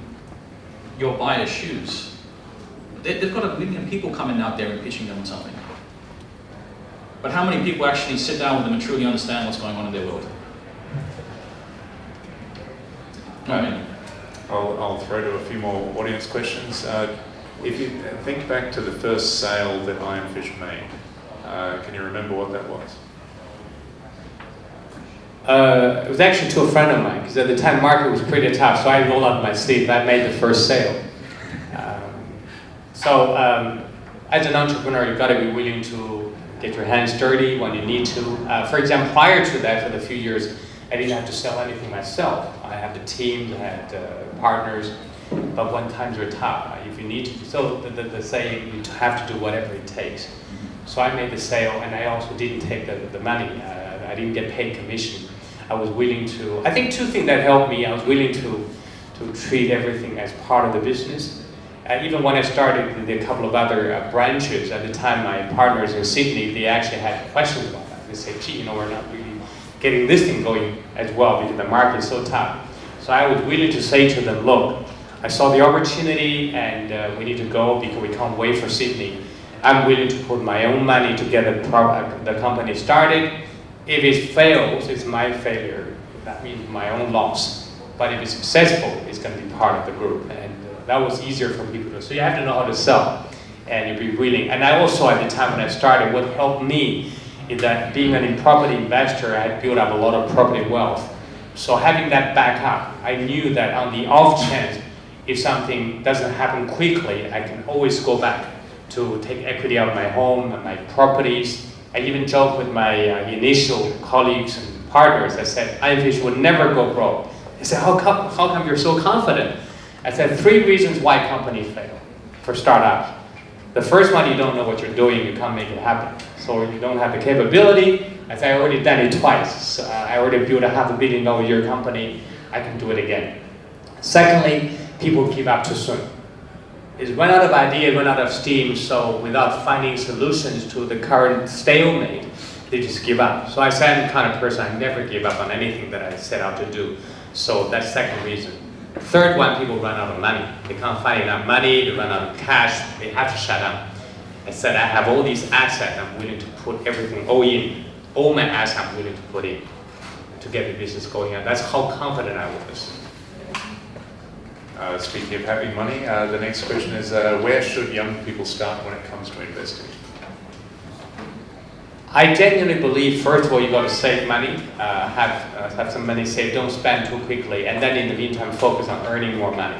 your buyer's shoes. They've got 1 million people coming out there and pitching them on something. But how many people actually sit down with them and truly understand what's going on in their world? Not many. I'll throw to a few more audience questions. If you think back to the first sale that Ironfish made, can you remember what that was? It was actually to a friend of mine, because at the time market was pretty tough, so I rolled up my sleeve. I made the first sale. As an entrepreneur, you've got to be willing to get your hands dirty when you need to. For example, prior to that, for the few years, I didn't have to sell anything myself. I had the team, I had partners, but when times were tough, if you need to, so the saying, you have to do whatever it takes. So I made the sale, and I also didn't take the money. I didn't get paid commission. I was willing to, I think 2 things that helped me. I was willing to treat everything as part of the business. Even when I started with a couple of other branches, at the time my partners in Sydney, they actually had questions about that. They said, gee, we're not really getting this thing going as well because the market is so tough. So I was willing to say to them, look, I saw the opportunity and we need to go because we can't wait for Sydney. I'm willing to put my own money to get the company started. If it fails, it's my failure. That means my own loss. But if it's successful, it's going to be part of the group. And that was easier for people to. So you have to know how to sell and you be willing. And I also, at the time when I started, what helped me is that being a property investor, I had built up a lot of property wealth. So having that backup, I knew that on the off chance, if something doesn't happen quickly, I can always go back to take equity out of my home and my properties. I even joked with my initial colleagues and partners. I said, Ironfish would never go broke. They said, how come you're so confident? I said, 3 reasons why companies fail for startups. The first one, you don't know what you're doing, you can't make it happen. So you don't have the capability. I said, I already done it twice. So I already built a $500 million a year company. I can do it again. Secondly, people give up too soon. It's run out of ideas, run out of steam, so without finding solutions to the current stalemate, they just give up. So I say I'm the kind of person, I never give up on anything that I set out to do. So that's the second reason. Third one, people run out of money. They can't find enough money, they run out of cash, they have to shut down. I said I have all these assets, I'm willing to put everything all in. All my assets I'm willing to put in to get the business going on. That's how confident I was. Speaking of having money, the next question is, where should young people start when it comes to investing? I genuinely believe, first of all, you got to save money, have some money saved, don't spend too quickly, and then in the meantime, focus on earning more money.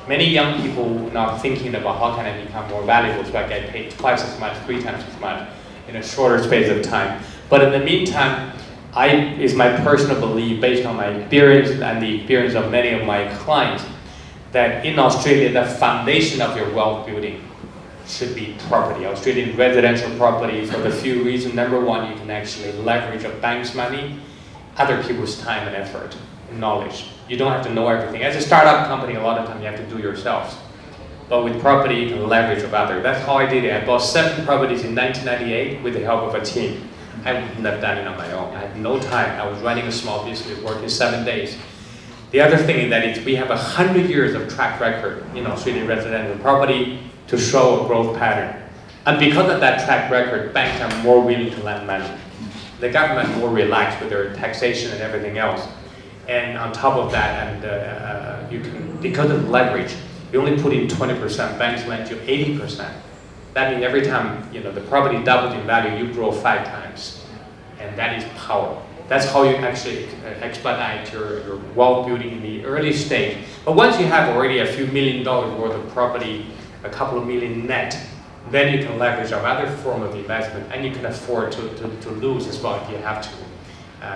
Many young people now thinking about how can I become more valuable so I get paid twice as much, 3 times as much in a shorter space of time. But in the meantime, it's my personal belief, based on my experience and the experience of many of my clients, that in Australia, the foundation of your wealth building should be property. Australian residential property for the few reasons. Number one, you can actually leverage a bank's money, other people's time and effort, and knowledge. You don't have to know everything. As a startup company, a lot of time you have to do yourselves. But with property, you can leverage of others. That's how I did it. I bought 7 properties in 1998 with the help of a team. I wouldn't have done it on my own. I had no time. I was running a small business, working 7 days. The other thing is that we have 100 years of track record in Australian residential property to show a growth pattern. And because of that track record, banks are more willing to lend money. The government is more relaxed with their taxation and everything else. And on top of that, and you can, because of leverage, you only put in 20%, banks lend you 80%. That means every time the property doubles in value, you grow 5 times. And that is power. That's how you actually expedite your wealth building in the early stage. But once you have already a few $1 million worth of property, a couple of million net, then you can leverage on other form of investment, and you can afford to lose as well if you have to,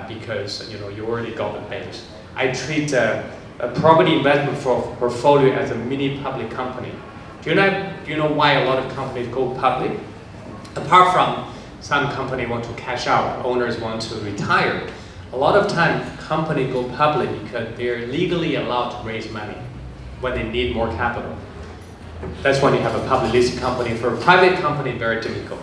because you already got the base. I treat a property investment portfolio as a mini public company. Do you know why a lot of companies go public? Apart from some company want to cash out, owners want to retire. A lot of time, companies go public because they're legally allowed to raise money when they need more capital. That's when you have a public listed company. For a private company, very difficult.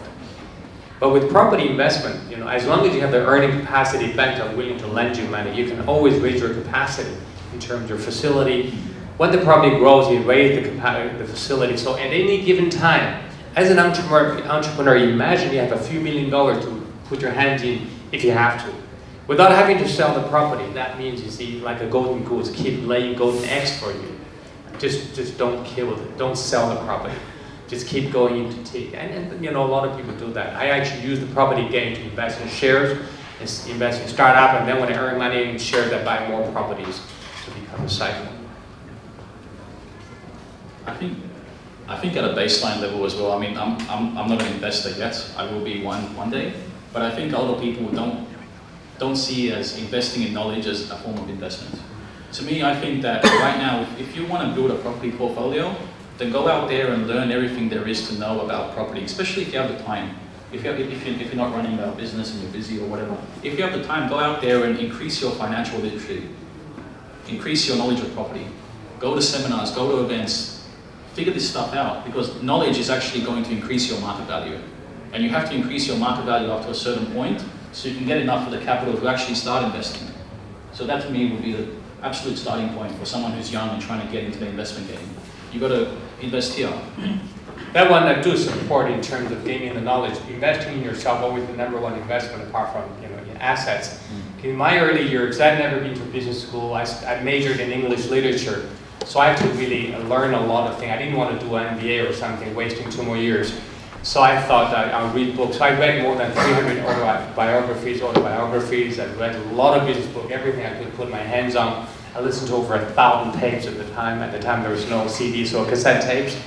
But with property investment, as long as you have the earning capacity, banks are willing to lend you money. You can always raise your capacity in terms of your facility. When the property grows, you raise the facility. So at any given time, as an entrepreneur, imagine you have a few $1 million to put your hands in if you have to. Without having to sell the property, that means you see like a golden goose, keep laying golden eggs for you. Just don't kill it, don't sell the property. Just keep going into take. And a lot of people do that. I actually use the property gain to invest in shares, invest in startup, and then when I earn money in shares, I buy more properties to become a cycle. I think at a baseline level as well. I mean, I'm not an investor yet. I will be one day. But I think a lot of people don't see as investing in knowledge as a form of investment. To me, I think that right now, if you want to build a property portfolio, then go out there and learn everything there is to know about property, especially if you have the time. If you're not running a business and you're busy or whatever, if you have the time, go out there and increase your financial literacy, increase your knowledge of property, go to seminars, go to events, figure this stuff out, because knowledge is actually going to increase your market value. And you have to increase your market value up to a certain point so you can get enough of the capital to actually start investing. So that to me would be the absolute starting point for someone who's young and trying to get into the investment game. You got to invest here. That one I do support in terms of gaining the knowledge. Investing in yourself always the number one investment apart from in assets. In my early years, I'd never been to business school. I majored in English literature, so I had to really learn a lot of things. I didn't want to do an MBA or something, wasting 2 more years. So I thought I'll read books. So I read more than 300 autobiographies. I read a lot of business books, everything I could put my hands on. I listened to over 1,000 tapes at the time. At the time, there was no CDs or cassette tapes.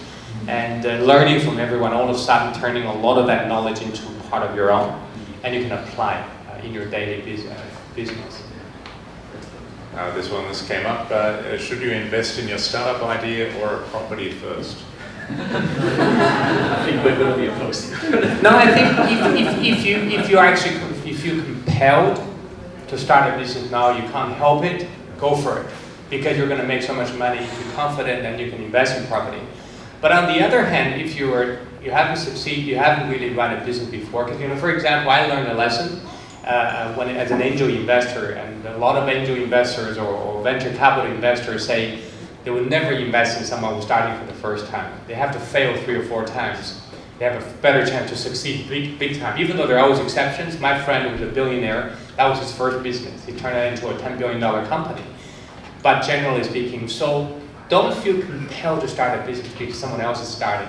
And learning from everyone, all of a sudden turning a lot of that knowledge into part of your own, and you can apply in your daily business. This one came up. Should you invest in your startup idea or a property first? I think we're going to be opposed. No, I think if you're compelled to start a business now, you can't help it, go for it. Because you're going to make so much money, you're confident, and you can invest in property. But on the other hand, if you haven't succeeded, you haven't really run a business before. Because for example, I learned a lesson as an angel investor, and a lot of angel investors or venture capital investors say they would never invest in someone who's starting for the first time. They have to fail 3 or 4 times. They have a better chance to succeed big time. Even though there are always exceptions. My friend who was a billionaire, that was his first business. He turned it into a $10 billion company. But generally speaking, so don't feel compelled to start a business because someone else is starting.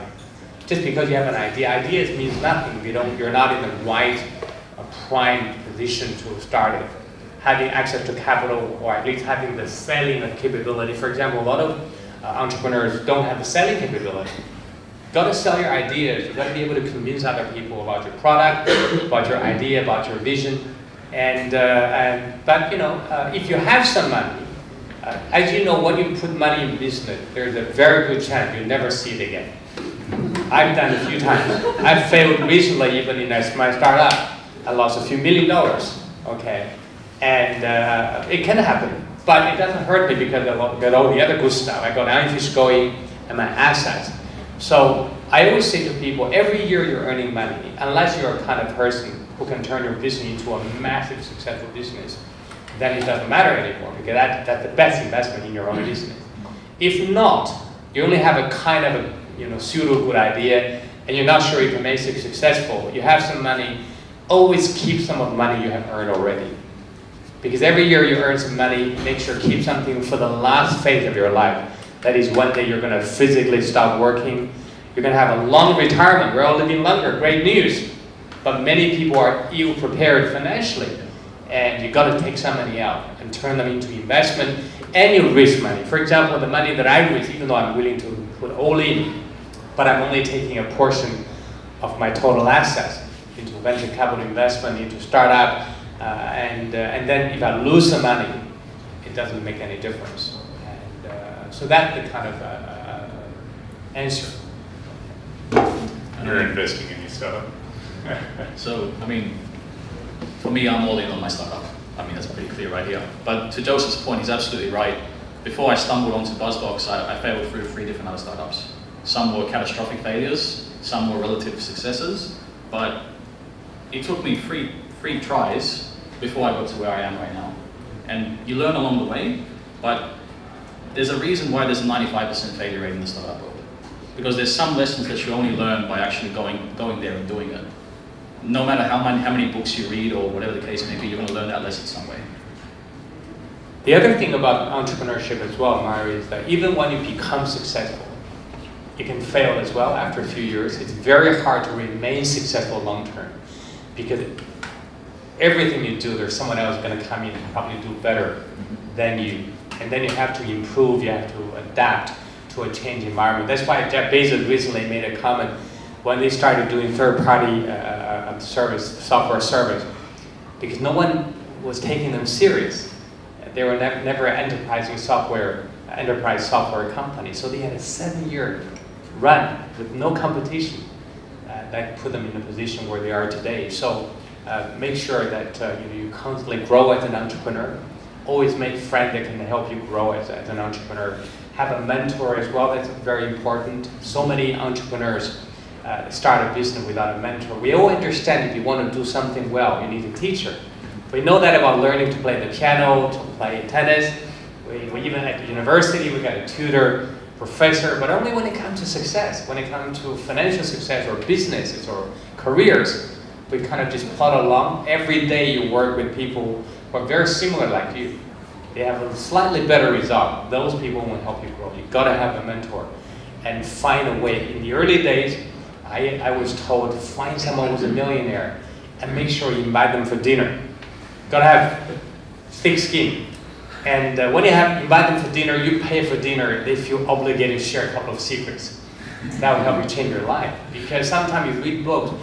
Just because you have an idea. Ideas means nothing. You're not in the right prime position to start it. Having access to capital, or at least having the selling capability. For example, a lot of entrepreneurs don't have the selling capability. You've got to sell your ideas. You've got to be able to convince other people about your product, about your idea, about your vision. But if you have some money, as you know, when you put money in business, there's a very good chance you'll never see it again. I've done it a few times. I've failed recently, even in my startup. I lost a few $1 million. Okay, and it can happen, but it doesn't hurt me because I got all the other good stuff. I got Ironfish going and my assets. So I always say to people, every year you're earning money, unless you're a kind of person who can turn your business into a massive successful business, then it doesn't matter anymore because that's the best investment in your own business. If not, you only have a kind of a pseudo good idea and you're not sure you can make it successful, you have some money, always keep some of the money you have earned already. Because every year you earn some money, make sure keep something for the last phase of your life. That is one day you're going to physically stop working. You're going to have a long retirement. We're all living longer, great news. But many people are ill-prepared financially. And you've got to take some money out and turn them into investment, and you risk money. For example, the money that I risk, even though I'm willing to put all in, but I'm only taking a portion of my total assets into venture capital investment, into startup, and then if I lose some money, it doesn't make any difference. And so that's the kind of answer. You're investing in your startup. So, for me, I'm all in on my startup. That's pretty clear right here. But to Joseph's point, he's absolutely right. Before I stumbled onto Buzzbox, I failed through 3 different other startups. Some were catastrophic failures, some were relative successes, but it took me three tries before I got to where I am right now. And you learn along the way, but there's a reason why there's a 95% failure rate in the startup world. Because there's some lessons that you only learn by actually going there and doing it. No matter how many books you read or whatever the case may be, you're going to learn that lesson some way. The other thing about entrepreneurship as well, Mari, is that even when you become successful, you can fail as well after a few years. It's very hard to remain successful long term because everything you do, there's someone else going to come in and probably do better than you. And then you have to improve, you have to adapt to a changed environment. That's why Jeff Bezos recently made a comment when they started doing third-party software service, because no one was taking them serious. They were never an enterprise software company. So they had a 7-year run with no competition that put them in a position where they are today. So make sure that you constantly grow as an entrepreneur. Always make friends that can help you grow as an entrepreneur. Have a mentor as well, that's very important. So many entrepreneurs start a business without a mentor. We all understand if you want to do something well, you need a teacher. We know that about learning to play the piano, to play tennis. We even at the university, we got a tutor, professor, but only when it comes to success. When it comes to financial success or businesses or careers, we kind of just plod along. Every day you work with people who are very similar like you. They have a slightly better result. Those people will help you grow. You've got to have a mentor and find a way. In the early days, I was told to find someone who's a millionaire and make sure you invite them for dinner. Got to have thick skin. And when you invite them for dinner, you pay for dinner, they feel obligated to share a couple of secrets. That will help you change your life. Because sometimes you read books.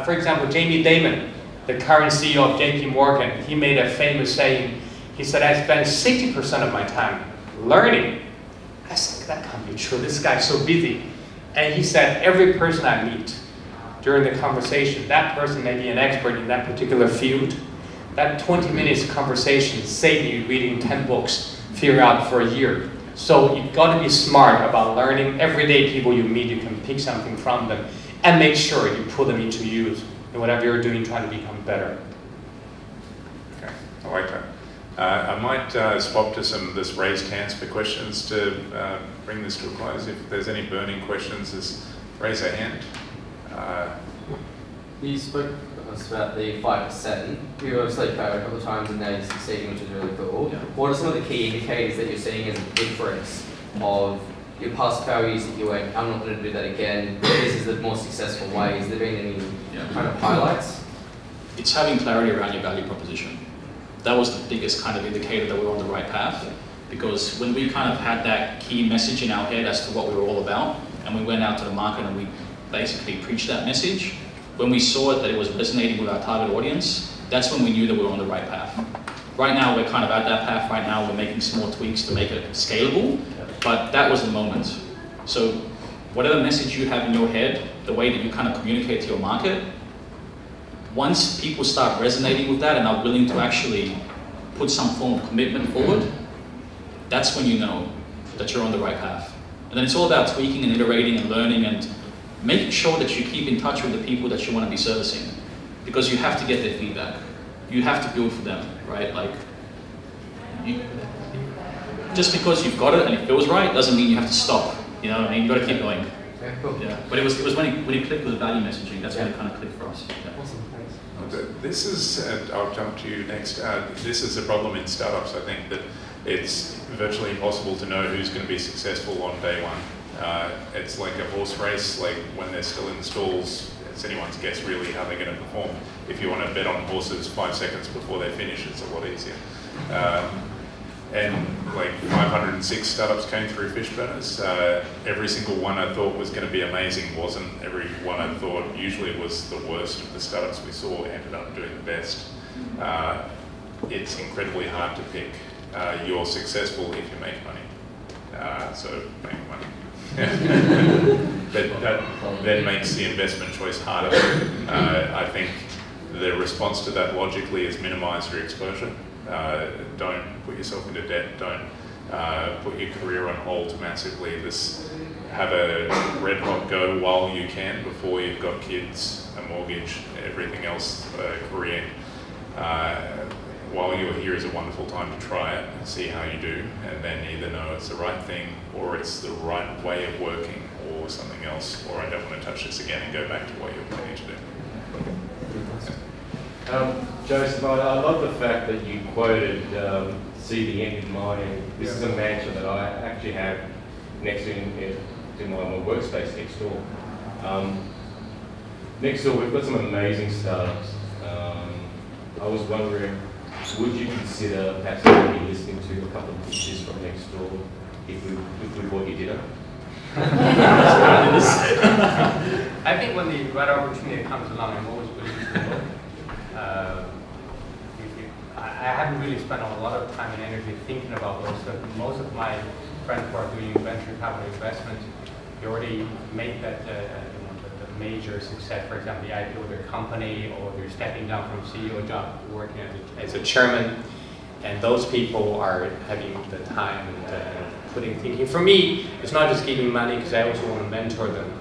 For example, Jamie Dimon, the current CEO of JP Morgan, he made a famous saying. He said, I spend 60% of my time learning. I said, that can't be true. This guy's so busy. And he said, every person I meet during the conversation, that person may be an expert in that particular field. That 20 minutes conversation saved you reading 10 books, figure out for a year. So you've got to be smart about learning. Everyday people you meet, you can pick something from them and make sure you put them into use in whatever you're doing, trying to become better. Okay, I like that. I might swap to some of this raised hands for questions to bring this to a close. If there's any burning questions, just raise a hand. You spoke about the 5%. You obviously failed a couple of times and now you're succeeding, which is really cool. Yeah. What are some of the key indicators that you're seeing as a difference of your past failures that you went, I'm not going to do that again, this is the more successful way? Has there been any kind of highlights? It's having clarity around your value proposition. That was the biggest kind of indicator that we were on the right path. Because when we kind of had that key message in our head as to what we were all about, and we went out to the market and we basically preached that message, when we saw that it was resonating with our target audience, that's when we knew that we were on the right path. Right now, we're kind of at that path. Right now, we're making some more tweaks to make it scalable, but that was the moment. So whatever message you have in your head, the way that you kind of communicate to your market, once people start resonating with that and are willing to actually put some form of commitment forward, that's when you know that you're on the right path. And then it's all about tweaking and iterating and learning and making sure that you keep in touch with the people that you want to be servicing, because you have to get their feedback. You have to build for them, right? Like, just because you've got it and it feels right doesn't mean you have to stop. You know what I mean? You've got to keep going. Yeah, cool. Yeah. But it was when he clicked with the value messaging, that's when it kind of clicked for us. Yeah. Awesome, thanks. This is, I'll jump to you next. This is a problem in startups, I think, that it's virtually impossible to know who's going to be successful on day one. It's like a horse race, like when they're still in the stalls, it's anyone's guess really how they're going to perform. If you want to bet on horses 5 seconds before they finish, it's a lot easier. And like 506 startups came through Fishburners. Every single one I thought was going to be amazing wasn't. Every one I thought usually was the worst of the startups we saw ended up doing the best. It's incredibly hard to pick. You're successful if you make money. So make money. But that then makes the investment choice harder. I think the response to that logically is minimize your exposure. Don't put yourself into debt. Don't put your career on hold massively. Have a red hot go while you can before you've got kids, a mortgage, everything else, career. While you're here is a wonderful time to try it and see how you do, and then either know it's the right thing or it's the right way of working or something else, or I don't want to touch this again and go back to what you're planning to do. Joseph, I love the fact that you quoted see the end in mind. And this is a mantra that I actually have next to my workspace next door. Next door, we've got some amazing startups. I was wondering, would you consider perhaps maybe listening to a couple of pitches from next door if we bought you dinner? I think when the right opportunity comes along, I'm always willing to look. I haven't really spent a lot of time and energy thinking about those. So most of my friends who are doing venture capital investments, they already made that the major success. For example, the IPO of their company, or they're stepping down from CEO job, working as a chairman. And those people are having the time and putting thinking. For me, it's not just giving money, because I also want to mentor them.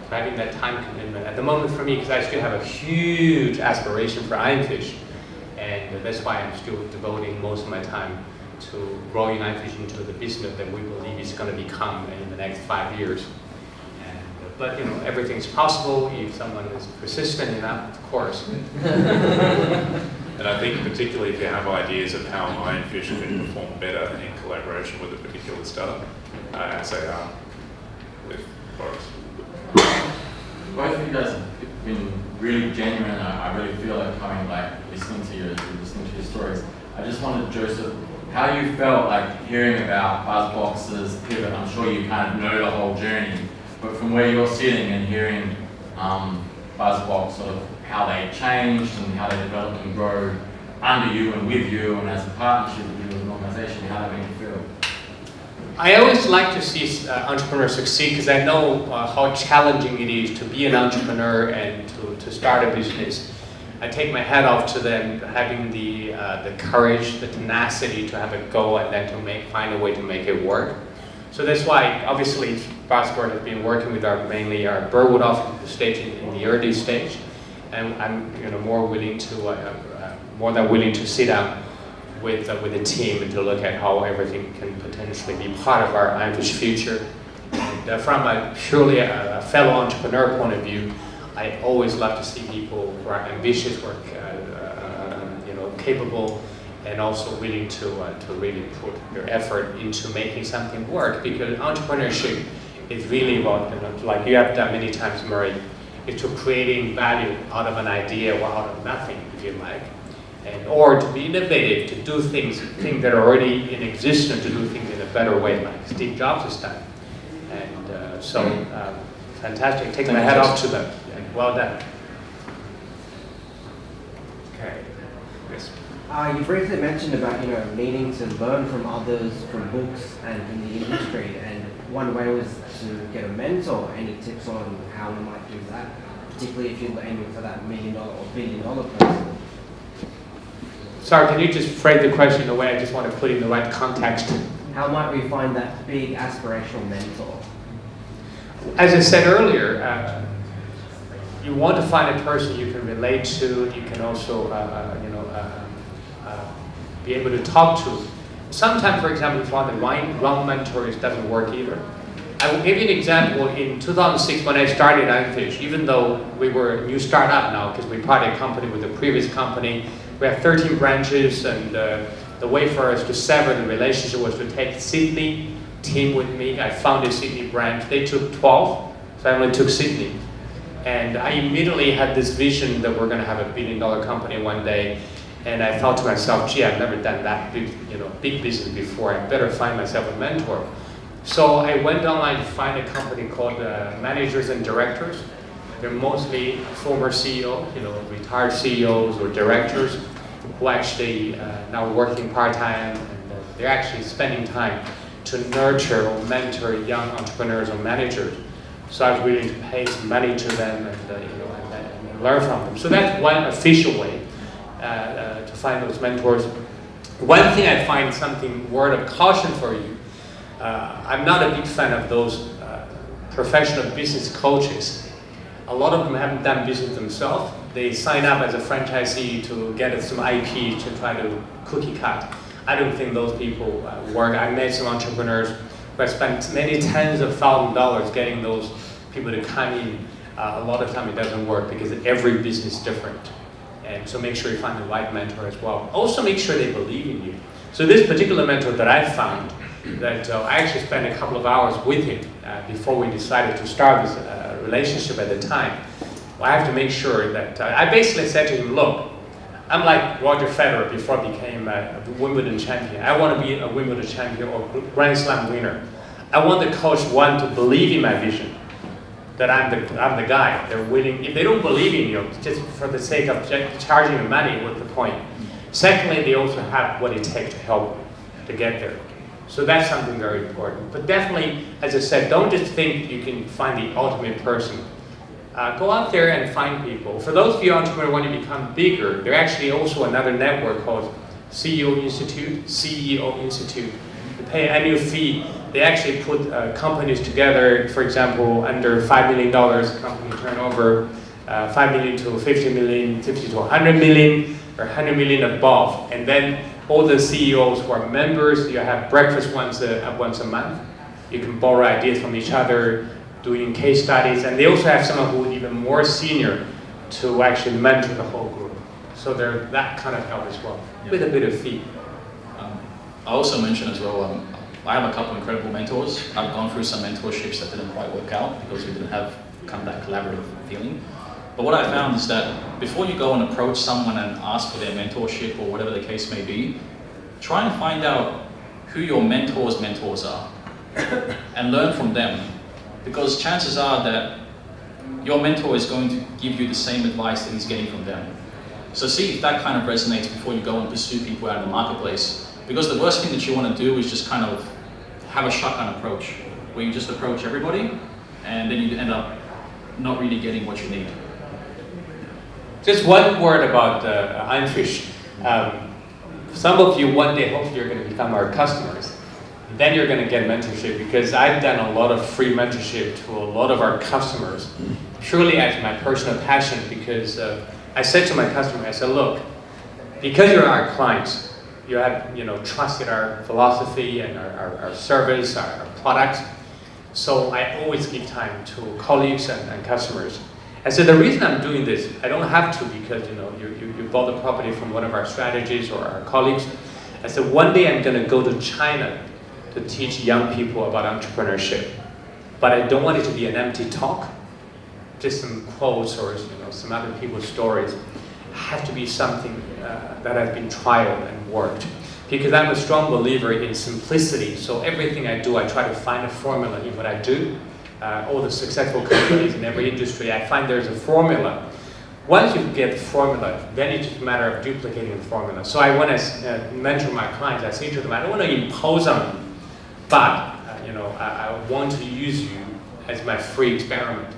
So having that time commitment. At the moment for me, because I still have a huge aspiration for Ironfish, and that's why I'm still devoting most of my time to growing Ironfish into the business that we believe is going to become in the next 5 years. And, but you know, everything's possible if someone is persistent enough, of course. And I think particularly if you have ideas of how Ironfish can perform better in collaboration with a particular startup, as they are with Boris. Both of you guys have been really genuine. I really feel like coming, like listening to your stories. I just wondered, Joseph, how you felt like hearing about Buzzbox's pivot. I'm sure you kind of know the whole journey, but from where you're sitting and hearing Buzzbox, sort of how they changed and how they developed and grow under you and with you and as a partnership with you as an organization, how that made you feel? I always like to see entrepreneurs succeed because I know how challenging it is to be an entrepreneur and to start a business. I take my hat off to them having the courage, the tenacity to have a goal and then to find a way to make it work. So that's why, obviously, Buzzbox has been working with mainly our Burwood office stage in the early stage, and I'm more than willing to sit down with the team and to look at how everything can potentially be part of our Ironfish future. And from a purely a fellow entrepreneur point of view, I always love to see people who are ambitious, who are capable, and also willing to really put their effort into making something work. Because entrepreneurship is really about, like you have done many times, Murray, is to creating value out of an idea or out of nothing, if you like. Or to be innovative, to do things that are already in existence, to do things in a better way, like Steve Jobs has done. And fantastic. Take my hat off to them. Well done. Okay. Yes. You briefly mentioned about needing to learn from others, from books, and in the industry. And one way was to get a mentor. Any tips on how we might do that, particularly if you're aiming for that $1 million or $1 billion person? Sorry, can you just phrase the question in a way I just want to put it in the right context? How might we find that big aspirational mentor? As I said earlier, you want to find a person you can relate to. You can also, be able to talk to. Sometimes, for example, if you want the wrong mentor, it doesn't work either. I will give you an example. In 2006, when I started Ironfish, even though we were a new startup now, because we parted company with the previous company, we have 13 branches, and the way for us to sever the relationship was to take Sydney team with me. I founded Sydney branch. They took 12, so I only took Sydney. And I immediately had this vision that we're going to have a $1 billion company one day. And I thought to myself, gee, I've never done that big business before. I better find myself a mentor. So I went online to find a company called Managers and Directors. They're mostly former CEOs, retired CEOs or directors who actually now working part-time, and they're actually spending time to nurture or mentor young entrepreneurs or managers. So I was willing to pay some money to them and learn from them. So that's one official way to find those mentors. One thing I find, something word of caution for you, I'm not a big fan of those professional business coaches. A lot of them haven't done business themselves. They sign up as a franchisee to get some IP to try to cookie cut. I don't think those people work. I met some entrepreneurs who have spent many tens of thousands of dollars getting those people to come in. A lot of time it doesn't work because every business is different. And so make sure you find the right mentor as well. Also make sure they believe in you. So this particular mentor that I found, that I actually spent a couple of hours with him before we decided to start this relationship at the time. Well, I have to make sure that, I basically said to him, look, I'm like Roger Federer before I became a Wimbledon champion. I want to be a Wimbledon champion or Grand Slam winner. I want the coach, one, to believe in my vision, that I'm the guy. They're willing, if they don't believe in you, just for the sake of charging you money, what's the point? Secondly, they also have what it takes to help to get there. So that's something very important. But definitely, as I said, don't just think you can find the ultimate person. Go out there and find people. For those of you entrepreneurs who want to become bigger, there's actually also another network called CEO Institute. You pay an annual fee, they actually put companies together, for example, under $5 million company turnover, 5 million to 50 million, 50 to 100 million, or 100 million above. And then all the CEOs who are members, you have breakfast once a month. You can borrow ideas from each other, doing case studies, and they also have someone who is even more senior to actually mentor the whole group. So they're that kind of help as well, with a bit of fee. I also mentioned as well, I have a couple incredible mentors. I've gone through some mentorships that didn't quite work out because we didn't have kind of that collaborative feeling. But what I found is that before you go and approach someone and ask for their mentorship or whatever the case may be, try and find out who your mentor's mentors are and learn from them. Because chances are that your mentor is going to give you the same advice that he's getting from them. So see if that kind of resonates before you go and pursue people out in the marketplace. Because the worst thing that you want to do is just kind of have a shotgun approach, where you just approach everybody, and then you end up not really getting what you need. Just one word about Ironfish. Some of you one day hope you're going to become our customers. Then you're going to get mentorship, because I've done a lot of free mentorship to a lot of our customers, purely as my personal passion, because I said to my customer, I said, look, because you're our clients, you have trusted our philosophy and our service, our product. So I always give time to colleagues and customers. I said, the reason I'm doing this, I don't have to because you bought the property from one of our strategists or our colleagues. I said, one day I'm going to go to China to teach young people about entrepreneurship. But I don't want it to be an empty talk, just some quotes or some other people's stories. It has to be something that has been trialed and worked. Because I'm a strong believer in simplicity, so everything I do, I try to find a formula in what I do. All the successful companies in every industry, I find there's a formula. Once you get the formula, then it's just a matter of duplicating the formula. So I want to mentor my clients. I say to them, I don't want to impose on you, but I want to use you as my free experiment.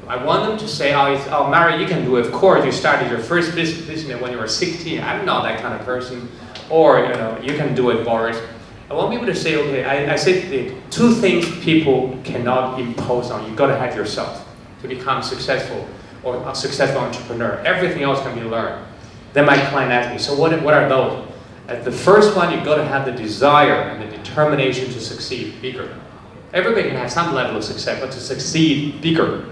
I want them to say, oh, Mary, you can do it. Of course, you started your first business when you were 16. I'm not that kind of person. Or, you can do it, Boris. I want people to say, okay, I say two things people cannot impose on you. You've got to have yourself to become successful or a successful entrepreneur. Everything else can be learned. Then my client asked me, so what are those? The first one, you've got to have the desire and the determination to succeed bigger. Everybody can have some level of success, but to succeed bigger,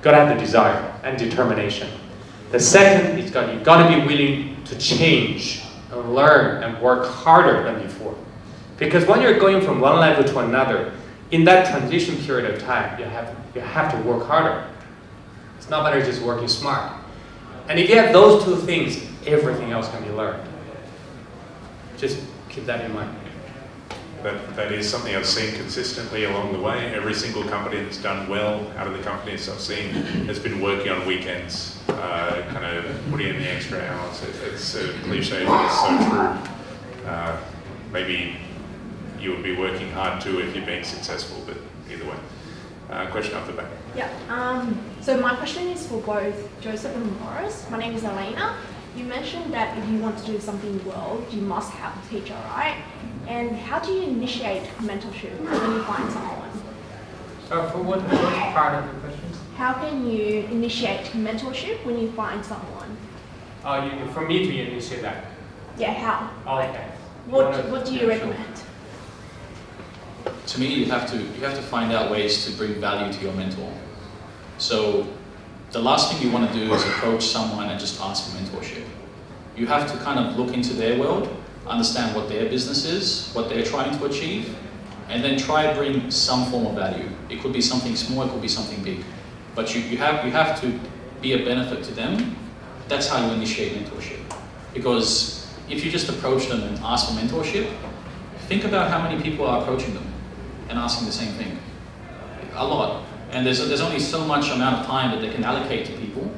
got to have the desire and determination. The second is you've got to be willing to change and learn and work harder than before. Because when you're going from one level to another, in that transition period of time, you have to work harder. It's not matter just working smart. And if you have those two things, everything else can be learned. Just keep that in mind. That is something I've seen consistently along the way. Every single company that's done well out of the companies I've seen has been working on weekends, kind of putting in the extra hours. It's a cliche, but it's so true. Maybe you would be working hard too if you're being successful, but either way. Question off the back. Yeah, so my question is for both Joseph and Boris. My name is Elena. You mentioned that if you want to do something well, you must have a teacher, right? And how do you initiate mentorship when you find someone? So for what part of the question? How can you initiate mentorship when you find someone? For me to initiate that? Yeah, how? Oh, Like, okay. what do you recommend? To me, you have to find out ways to bring value to your mentor. So the last thing you want to do is approach someone and just ask for mentorship. You have to kind of look into their world, understand what their business is, what they're trying to achieve, and then try and bring some form of value. It could be something small, it could be something big. But you have to be a benefit to them. That's how you initiate mentorship. Because if you just approach them and ask for mentorship, think about how many people are approaching them and asking the same thing. A lot. And there's only so much amount of time that they can allocate to people,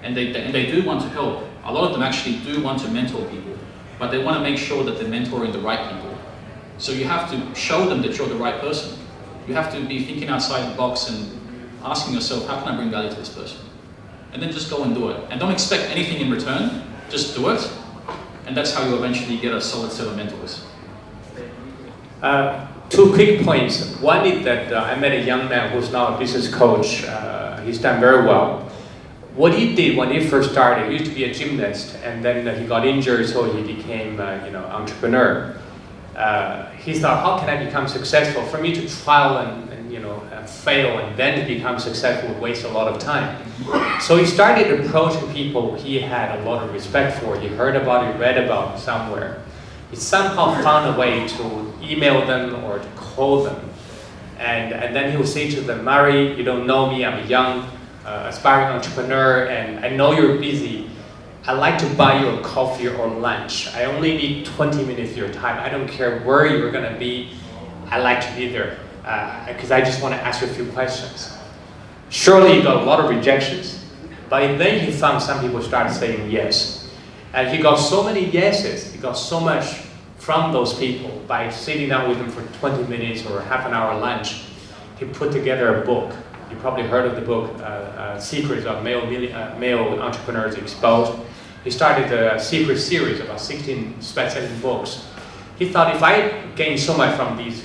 and they do want to help. A lot of them actually do want to mentor people, but they want to make sure that they're mentoring the right people. So you have to show them that you're the right person. You have to be thinking outside the box and asking yourself, how can I bring value to this person? And then just go and do it. And don't expect anything in return, just do it. And that's how you eventually get a solid set of mentors. Two quick points. One is that I met a young man who's now a business coach. He's done very well. What he did when he first started, he used to be a gymnast, and then he got injured, so he became, entrepreneur. He thought, how can I become successful? For me to trial and fail and then become successful would waste a lot of time. So he started approaching people he had a lot of respect for. He heard about, he read about somewhere. He somehow found a way to email them or to call them. And then he would say to them, Murray, you don't know me, I'm a young, aspiring entrepreneur, and I know you're busy. I'd like to buy you a coffee or lunch. I only need 20 minutes of your time. I don't care where you're gonna be. I'd like to be there because I just want to ask you a few questions. Surely he got a lot of rejections, but then he found some people started saying yes. And he got so many yeses, he got so much from those people by sitting down with them for 20 minutes or half an hour lunch. He put together a book. You probably heard of the book, Secrets of Male Entrepreneurs Exposed. He started a secret series, about 16 best-selling books. He thought, if I gain so much from these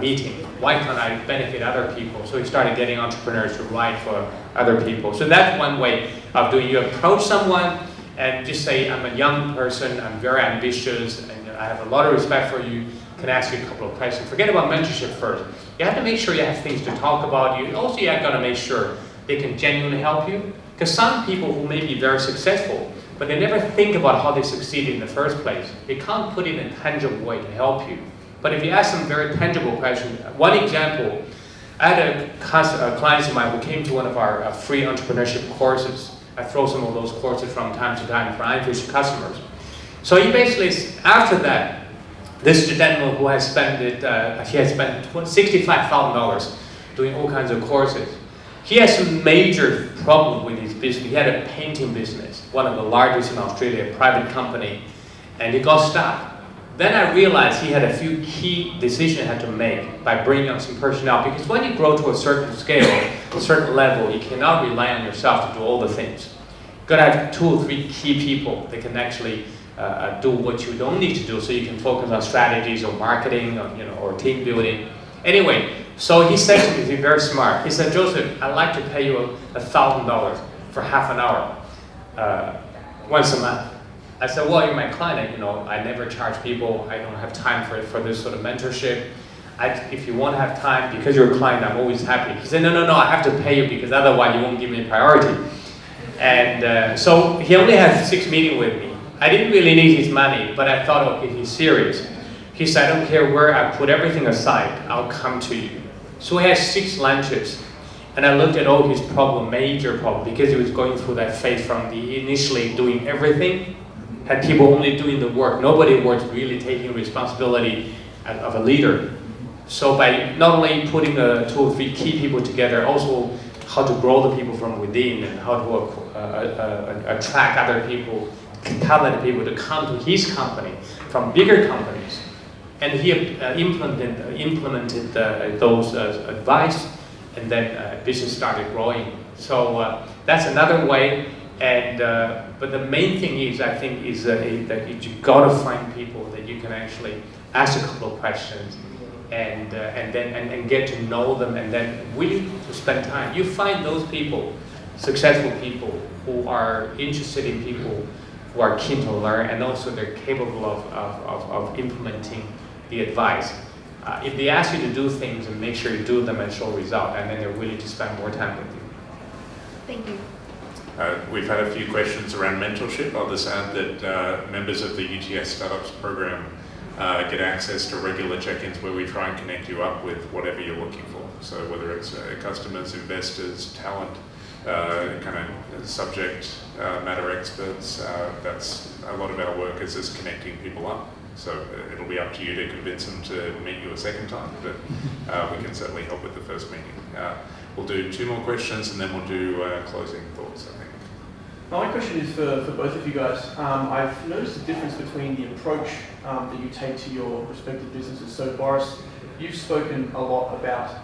meetings, why can't I benefit other people? So he started getting entrepreneurs to write for other people. So that's one way of doing. You approach someone and just say, I'm a young person, I'm very ambitious, and I have a lot of respect for you. Can I ask you a couple of questions? Forget about mentorship first. You have to make sure you have things to talk about. You also have got to make sure they can genuinely help you. Because some people who may be very successful, but they never think about how they succeeded in the first place. They can't put it in a tangible way to help you. But if you ask some very tangible questions, one example, I had a client of mine who came to one of our free entrepreneurship courses. I throw some of those courses from time to time for Ironfish customers. So he basically, after that, this gentleman who has spent he has spent $65,000 doing all kinds of courses. He has some major problem with his business. He had a painting business, one of the largest in Australia, a private company, and he got stuck. Then I realized he had a few key decisions he had to make by bringing on some personnel, because when you grow to a certain scale, a certain level, you cannot rely on yourself to do all the things. You've got to have 2 or 3 key people that can actually do what you don't need to do, so you can focus on strategies or marketing or team building. Anyway, so he said to me, he's very smart. He said, Joseph, I'd like to pay you $1,000 for half an hour once a month. I said, well, you're my client, I never charge people. I don't have time for this sort of mentorship. If you want to have time, because you're a client, I'm always happy. He said, no, I have to pay you because otherwise you won't give me priority. And so he only had 6 meetings with me. I didn't really need his money, but I thought, okay, he's serious. He said, I don't care where I put everything aside, I'll come to you. So he had 6 lunches. And I looked at all his major problem, because he was going through that phase from the initially doing everything, had people only doing the work. Nobody was really taking responsibility of a leader. So by not only putting 2 or 3 key people together, also how to grow the people from within and how to attract other people, talented people to come to his company from bigger companies. And he implemented those advice, and then business started growing. So that's another way. And but the main thing is, I think, is that you got to find people that you can actually ask a couple of questions, and get to know them, and then willing to spend time. You find those people, successful people, who are interested in people who are keen to learn, and also they're capable of implementing the advice. If they ask you to do things, and make sure you do them and show result, and then they're willing to spend more time with you. Thank you. We've had a few questions around mentorship. I'll just add that members of the UTS Startups program get access to regular check-ins where we try and connect you up with whatever you're looking for. So whether it's customers, investors, talent, kind of subject matter experts, that's a lot of our work is just connecting people up. So it'll be up to you to convince them to meet you a second time, but we can certainly help with the first meeting. We'll do 2 more questions, and then we'll do closing thoughts, I think. My question is for both of you guys. I've noticed a difference between the approach that you take to your respective businesses. So Boris, you've spoken a lot about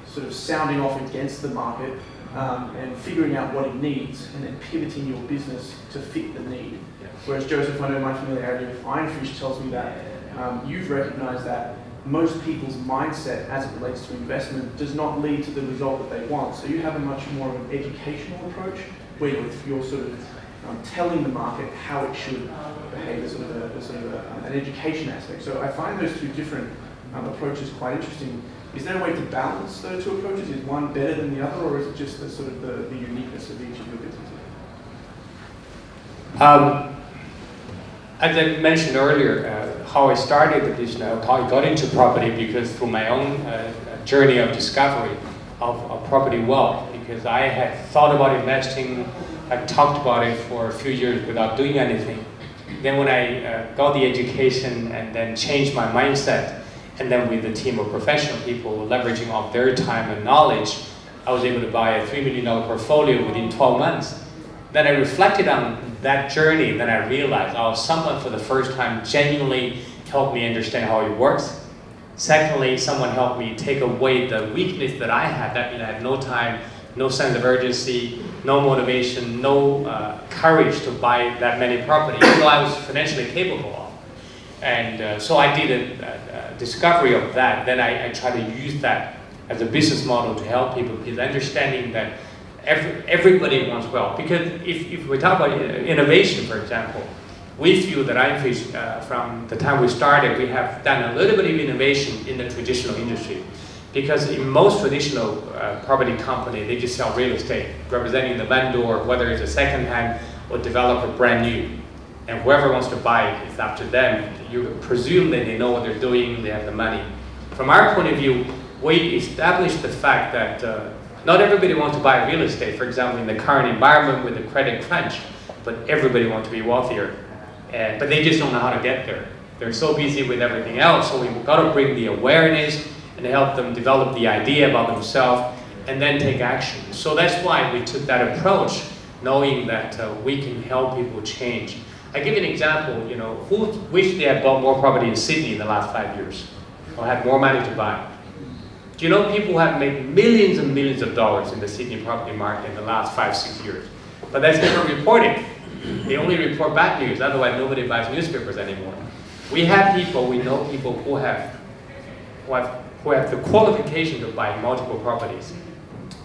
sort of sounding off against the market and figuring out what it needs, and then pivoting your business to fit the need. Whereas Joseph, I know my familiarity with Ironfish tells me that you've recognised that most people's mindset as it relates to investment does not lead to the result that they want. So you have a much more of an educational approach where you're sort of telling the market how it should behave, as an education aspect. So I find those two different approaches quite interesting. Is there a way to balance those two approaches? Is one better than the other, or is it just the sort of the uniqueness of each of your businesses? As I mentioned earlier, how I started the business, how I got into property, because through my own journey of discovery of property wealth, because I had thought about investing, I talked about it for a few years without doing anything. Then when I got the education and then changed my mindset, and then with a team of professional people leveraging off their time and knowledge, I was able to buy a $3 million portfolio within 12 months. Then I reflected on that journey, and then I realized, someone for the first time genuinely helped me understand how it works. Secondly, someone helped me take away the weakness that I had. That means I had no time, no sense of urgency, no motivation, no courage to buy that many properties, even though I was financially capable of. And so I did a discovery of that. Then I try to use that as a business model to help people, because understanding that everybody wants wealth. Because if we talk about innovation, for example, we feel that Ironfish, from the time we started, we have done a little bit of innovation in the traditional industry. Because in most traditional property companies, they just sell real estate, representing the vendor, whether it's a second-hand or developer brand new. And whoever wants to buy it, it's up to them. You presume that they know what they're doing, they have the money. From our point of view, we established the fact that not everybody wants to buy real estate, for example, in the current environment with the credit crunch, but everybody wants to be wealthier. But they just don't know how to get there. They're so busy with everything else, so we've got to bring the awareness and help them develop the idea about themselves and then take action. So that's why we took that approach, knowing that we can help people change. I give you an example, who wished they had bought more property in Sydney in the last 5 years, or had more money to buy? Do you know people have made millions and millions of dollars in the Sydney property market in the last 5-6 years? But that's never reported. They only report bad news, otherwise nobody buys newspapers anymore. We know people who have the qualification to buy multiple properties.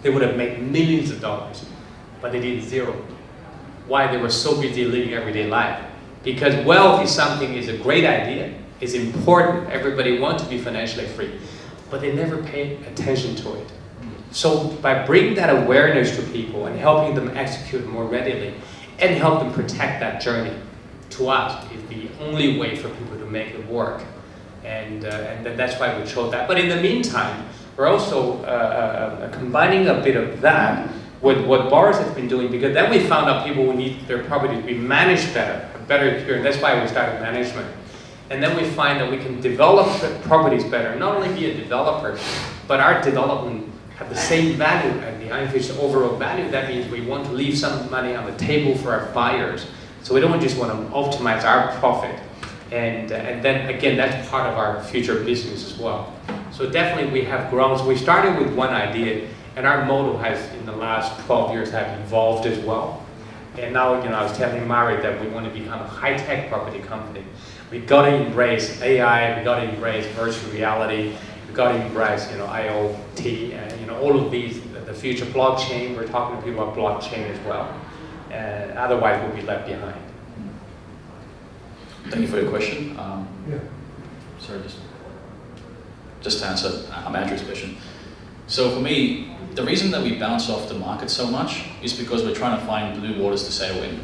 They would have made millions of dollars, but they did zero. Why? They were so busy living everyday life. Because wealth is a great idea, it's important, everybody wants to be financially free, but they never pay attention to it. So by bringing that awareness to people and helping them execute more readily and help them protect that journey, to us is the only way for people to make it work. And that's why we chose that. But in the meantime, we're also combining a bit of that with what Boris has been doing, because then we found out people who need their property to be managed better, a better experience. That's why we started management. And then we find that we can develop the properties better, not only be a developer, but our development have the same value as the Ironfish overall value. That means we want to leave some money on the table for our buyers. So we don't just want to optimize our profit. And then again, that's part of our future business as well. So definitely we have grown. So we started with one idea, and our model has, in the last 12 years, have evolved as well. And now, I was telling Mari that we want to become a high-tech property company. We got to embrace AI, we got to embrace virtual reality, we got to embrace, IoT, and all of these, the future blockchain. We're talking to people about blockchain as well. Otherwise, we'll be left behind. Thank you for your question. Sorry, just to answer Andrew's question. So for me, the reason that we bounce off the market so much is because we're trying to find blue waters to sail in.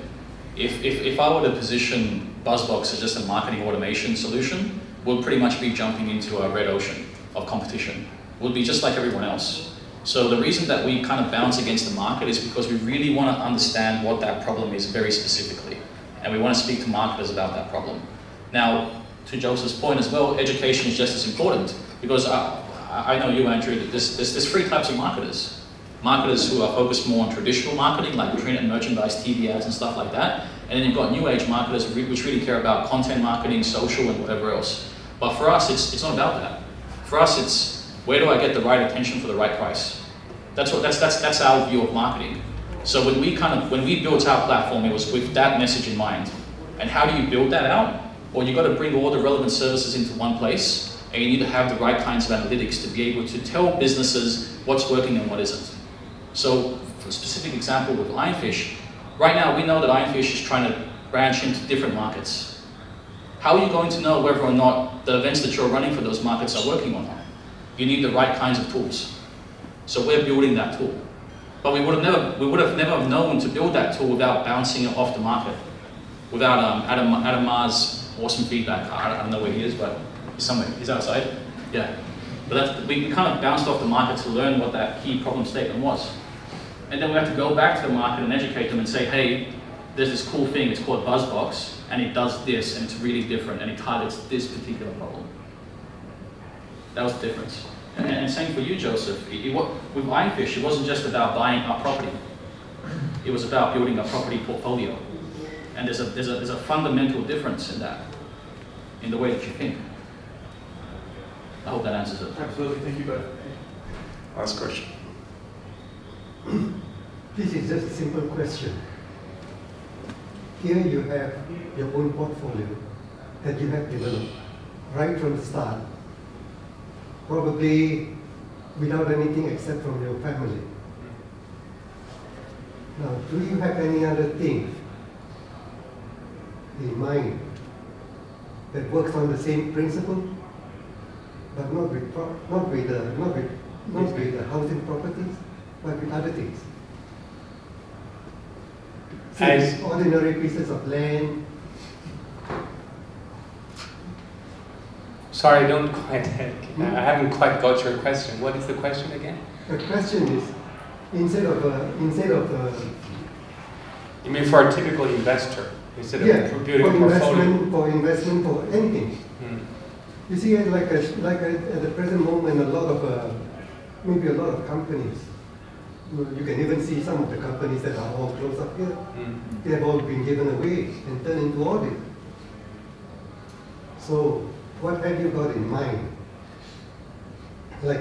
If I were to position Buzzbox as just a marketing automation solution, we'll pretty much be jumping into a red ocean of competition. We'll be just like everyone else. So the reason that we kind of bounce against the market is because we really want to understand what that problem is very specifically. And we want to speak to marketers about that problem. Now, to Joseph's point as well, education is just as important, because I know you, Andrew, that there's three types of marketers. Marketers who are focused more on traditional marketing, like print and merchandise, TV ads and stuff like that. And then you've got new age marketers which really care about content marketing, social and whatever else. But for us, it's not about that. For us, it's where do I get the right attention for the right price? That's our view of marketing. So when we built our platform, it was with that message in mind. And how do you build that out? Well, you've got to bring all the relevant services into one place And you need to have the right kinds of analytics to be able to tell businesses what's working and what isn't. So, for a specific example with Ironfish, right now we know that Ironfish is trying to branch into different markets. How are you going to know whether or not the events that you're running for those markets are working or not? You need the right kinds of tools. So we're building that tool. But we would have never known to build that tool without bouncing it off the market. Without Adam Ma's awesome feedback. I don't know where he is, but he's somewhere. He's outside. Yeah. But we kind of bounced off the market to learn what that key problem statement was. And then we have to go back to the market and educate them and say, hey, there's this cool thing, it's called Buzzbox, and it does this, and it's really different, and it targets this particular problem. That was the difference. And same for you, Joseph. With Ironfish, it wasn't just about buying our property. It was about building a property portfolio. And there's a fundamental difference in that, in the way that you think. I hope that answers it. Absolutely, thank you both. Last question. This is just a simple question. Here you have your own portfolio that you have developed right from the start, probably without anything except from your family. Now, do you have any other thing in mind that works on the same principle, but not with the housing properties, but with other things? As ordinary pieces of land. Sorry, I don't quite. I haven't quite got your question. What is the question again? The question is, instead of You mean for a typical investor, instead of building a portfolio? For investment, for anything. You see, at the present moment, maybe a lot of companies. You can even see some of the companies that are all close up here. They have all been given away and turned into audit. So, what have you got in mind? What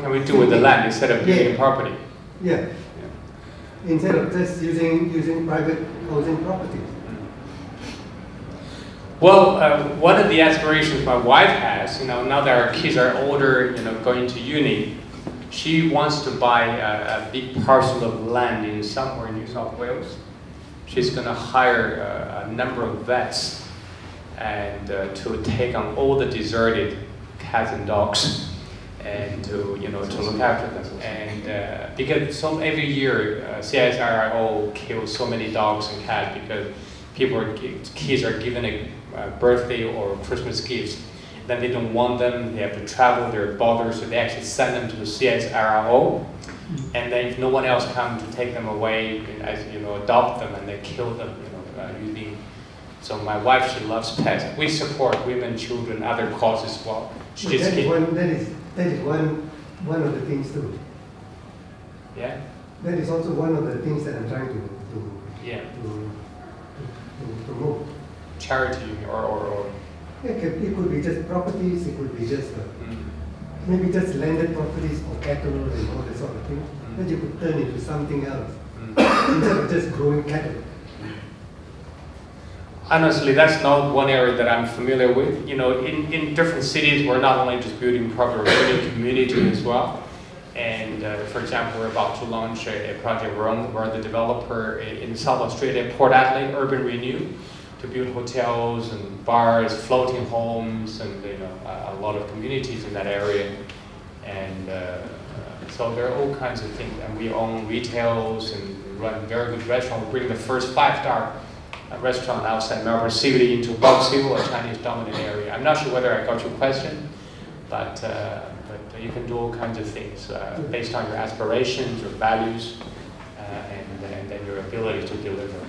can we do with the land instead of building property? Yeah. Instead of just using private housing properties. Well, one of the aspirations my wife has, now that our kids are older, going to uni, she wants to buy a big parcel of land in somewhere in New South Wales. She's going to hire a number of vets and to take on all the deserted cats and dogs and to look after them. And because every year CSIRO kills so many dogs and cats because kids are given a birthday or Christmas gifts. Then they don't want them, they have to travel, they're bothered, so they actually send them to the CSIRO. And then if no one else comes to take them away, adopt them and they kill them, using. So my wife, she loves pets. We support women, children, other causes as well. That is one of the things too. Yeah. That is also one of the things that I'm trying to promote. Charity or It could be just properties, it could be just maybe just landed properties or cattle and all that sort of thing that you could turn into something else instead of just growing cattle. Honestly, that's not one area that I'm familiar with. In different cities, we're not only just building property, we're building community as well. And for example, we're about to launch a project. We're the developer in South Australia, Port Adelaide Urban Renew, to build hotels and bars, floating homes, and a lot of communities in that area. And so there are all kinds of things. And we own retails and run very good restaurants. We bring the first 5-star restaurant outside Melbourne City into Box Hill, a Chinese dominant area. I'm not sure whether I got your question, but you can do all kinds of things based on your aspirations, your values, and then your ability to deliver.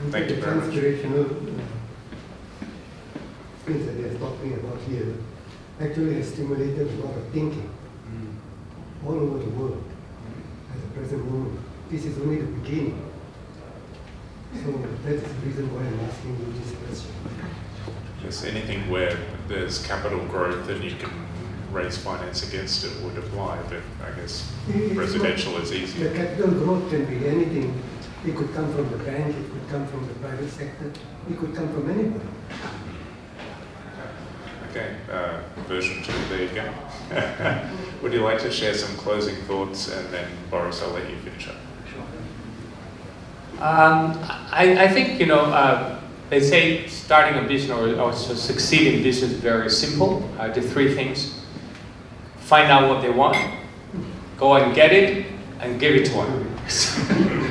Thank you very much. The transformational things that they're talking about here actually has stimulated a lot of thinking all over the world at the present moment. This is only the beginning. So that is the reason why I'm asking you this question. Just anything where there's capital growth and you can raise finance against it would apply, but I guess residential is easier. The capital growth can be anything. It could come from the bank, it could come from the private sector, it could come from anybody. Okay, version 2, there you go. Would you like to share some closing thoughts, and then Boris, I'll let you finish up. I think, they say starting a business or succeeding in business is very simple. The 3 things. Find out what they want, go and get it, and give it to them.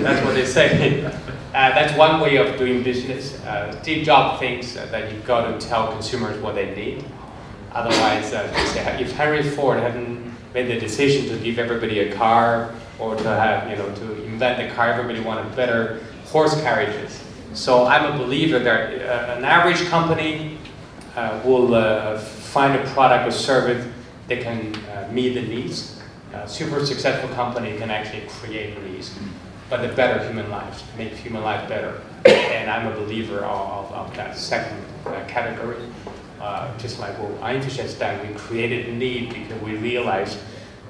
That's what they say. That's one way of doing business. Steve Jobs thinks that you've got to tell consumers what they need. Otherwise, they say, if Henry Ford hadn't made the decision to give everybody a car, or to have, to invent the car, everybody wanted better horse carriages. So I'm a believer that an average company will find a product or service that can meet the needs. A super successful company can actually create needs, but the better human lives, make human life better. And I'm a believer of that second category. Just like what Ironfish has done, we created a need because we realized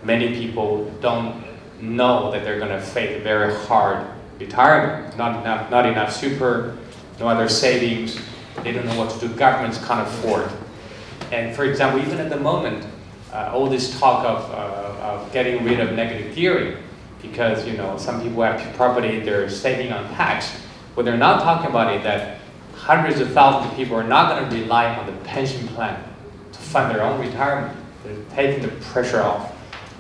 many people don't know that they're going to face a very hard retirement. Not enough super, no other savings. They don't know what to do. Governments can't afford. And for example, even at the moment, all this talk of getting rid of negative gearing, because some people have property they're saving on tax. What they're not talking about is that hundreds of thousands of people are not going to rely on the pension plan to fund their own retirement. They're taking the pressure off,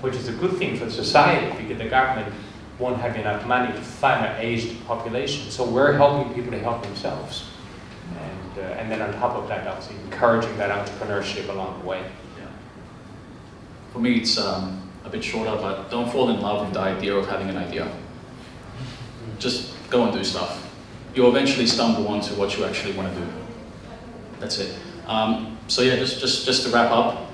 which is a good thing for society because the government won't have enough money to fund an aged population. So we're helping people to help themselves. And then on top of that, obviously encouraging that entrepreneurship along the way. Yeah. For me, it's a bit shorter, but don't fall in love with the idea of having an idea. Just go and do stuff. You'll eventually stumble onto what you actually want to do. That's it. So yeah, just to wrap up,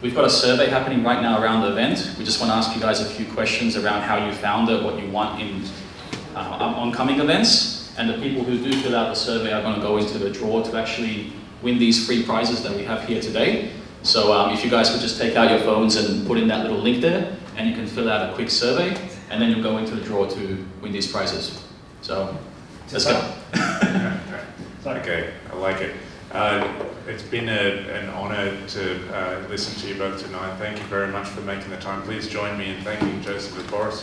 we've got a survey happening right now around the event. We just want to ask you guys a few questions around how you found it, what you want in oncoming events. And the people who do fill out the survey are going to go into the draw to actually win these free prizes that we have here today. So if you guys could just take out your phones and put in that little link there, and you can fill out a quick survey, and then you'll go into the draw to win these prizes. So let's go. Okay, I like it. It's been an honour to listen to you both tonight. Thank you very much for making the time. Please join me in thanking Joseph and Boris.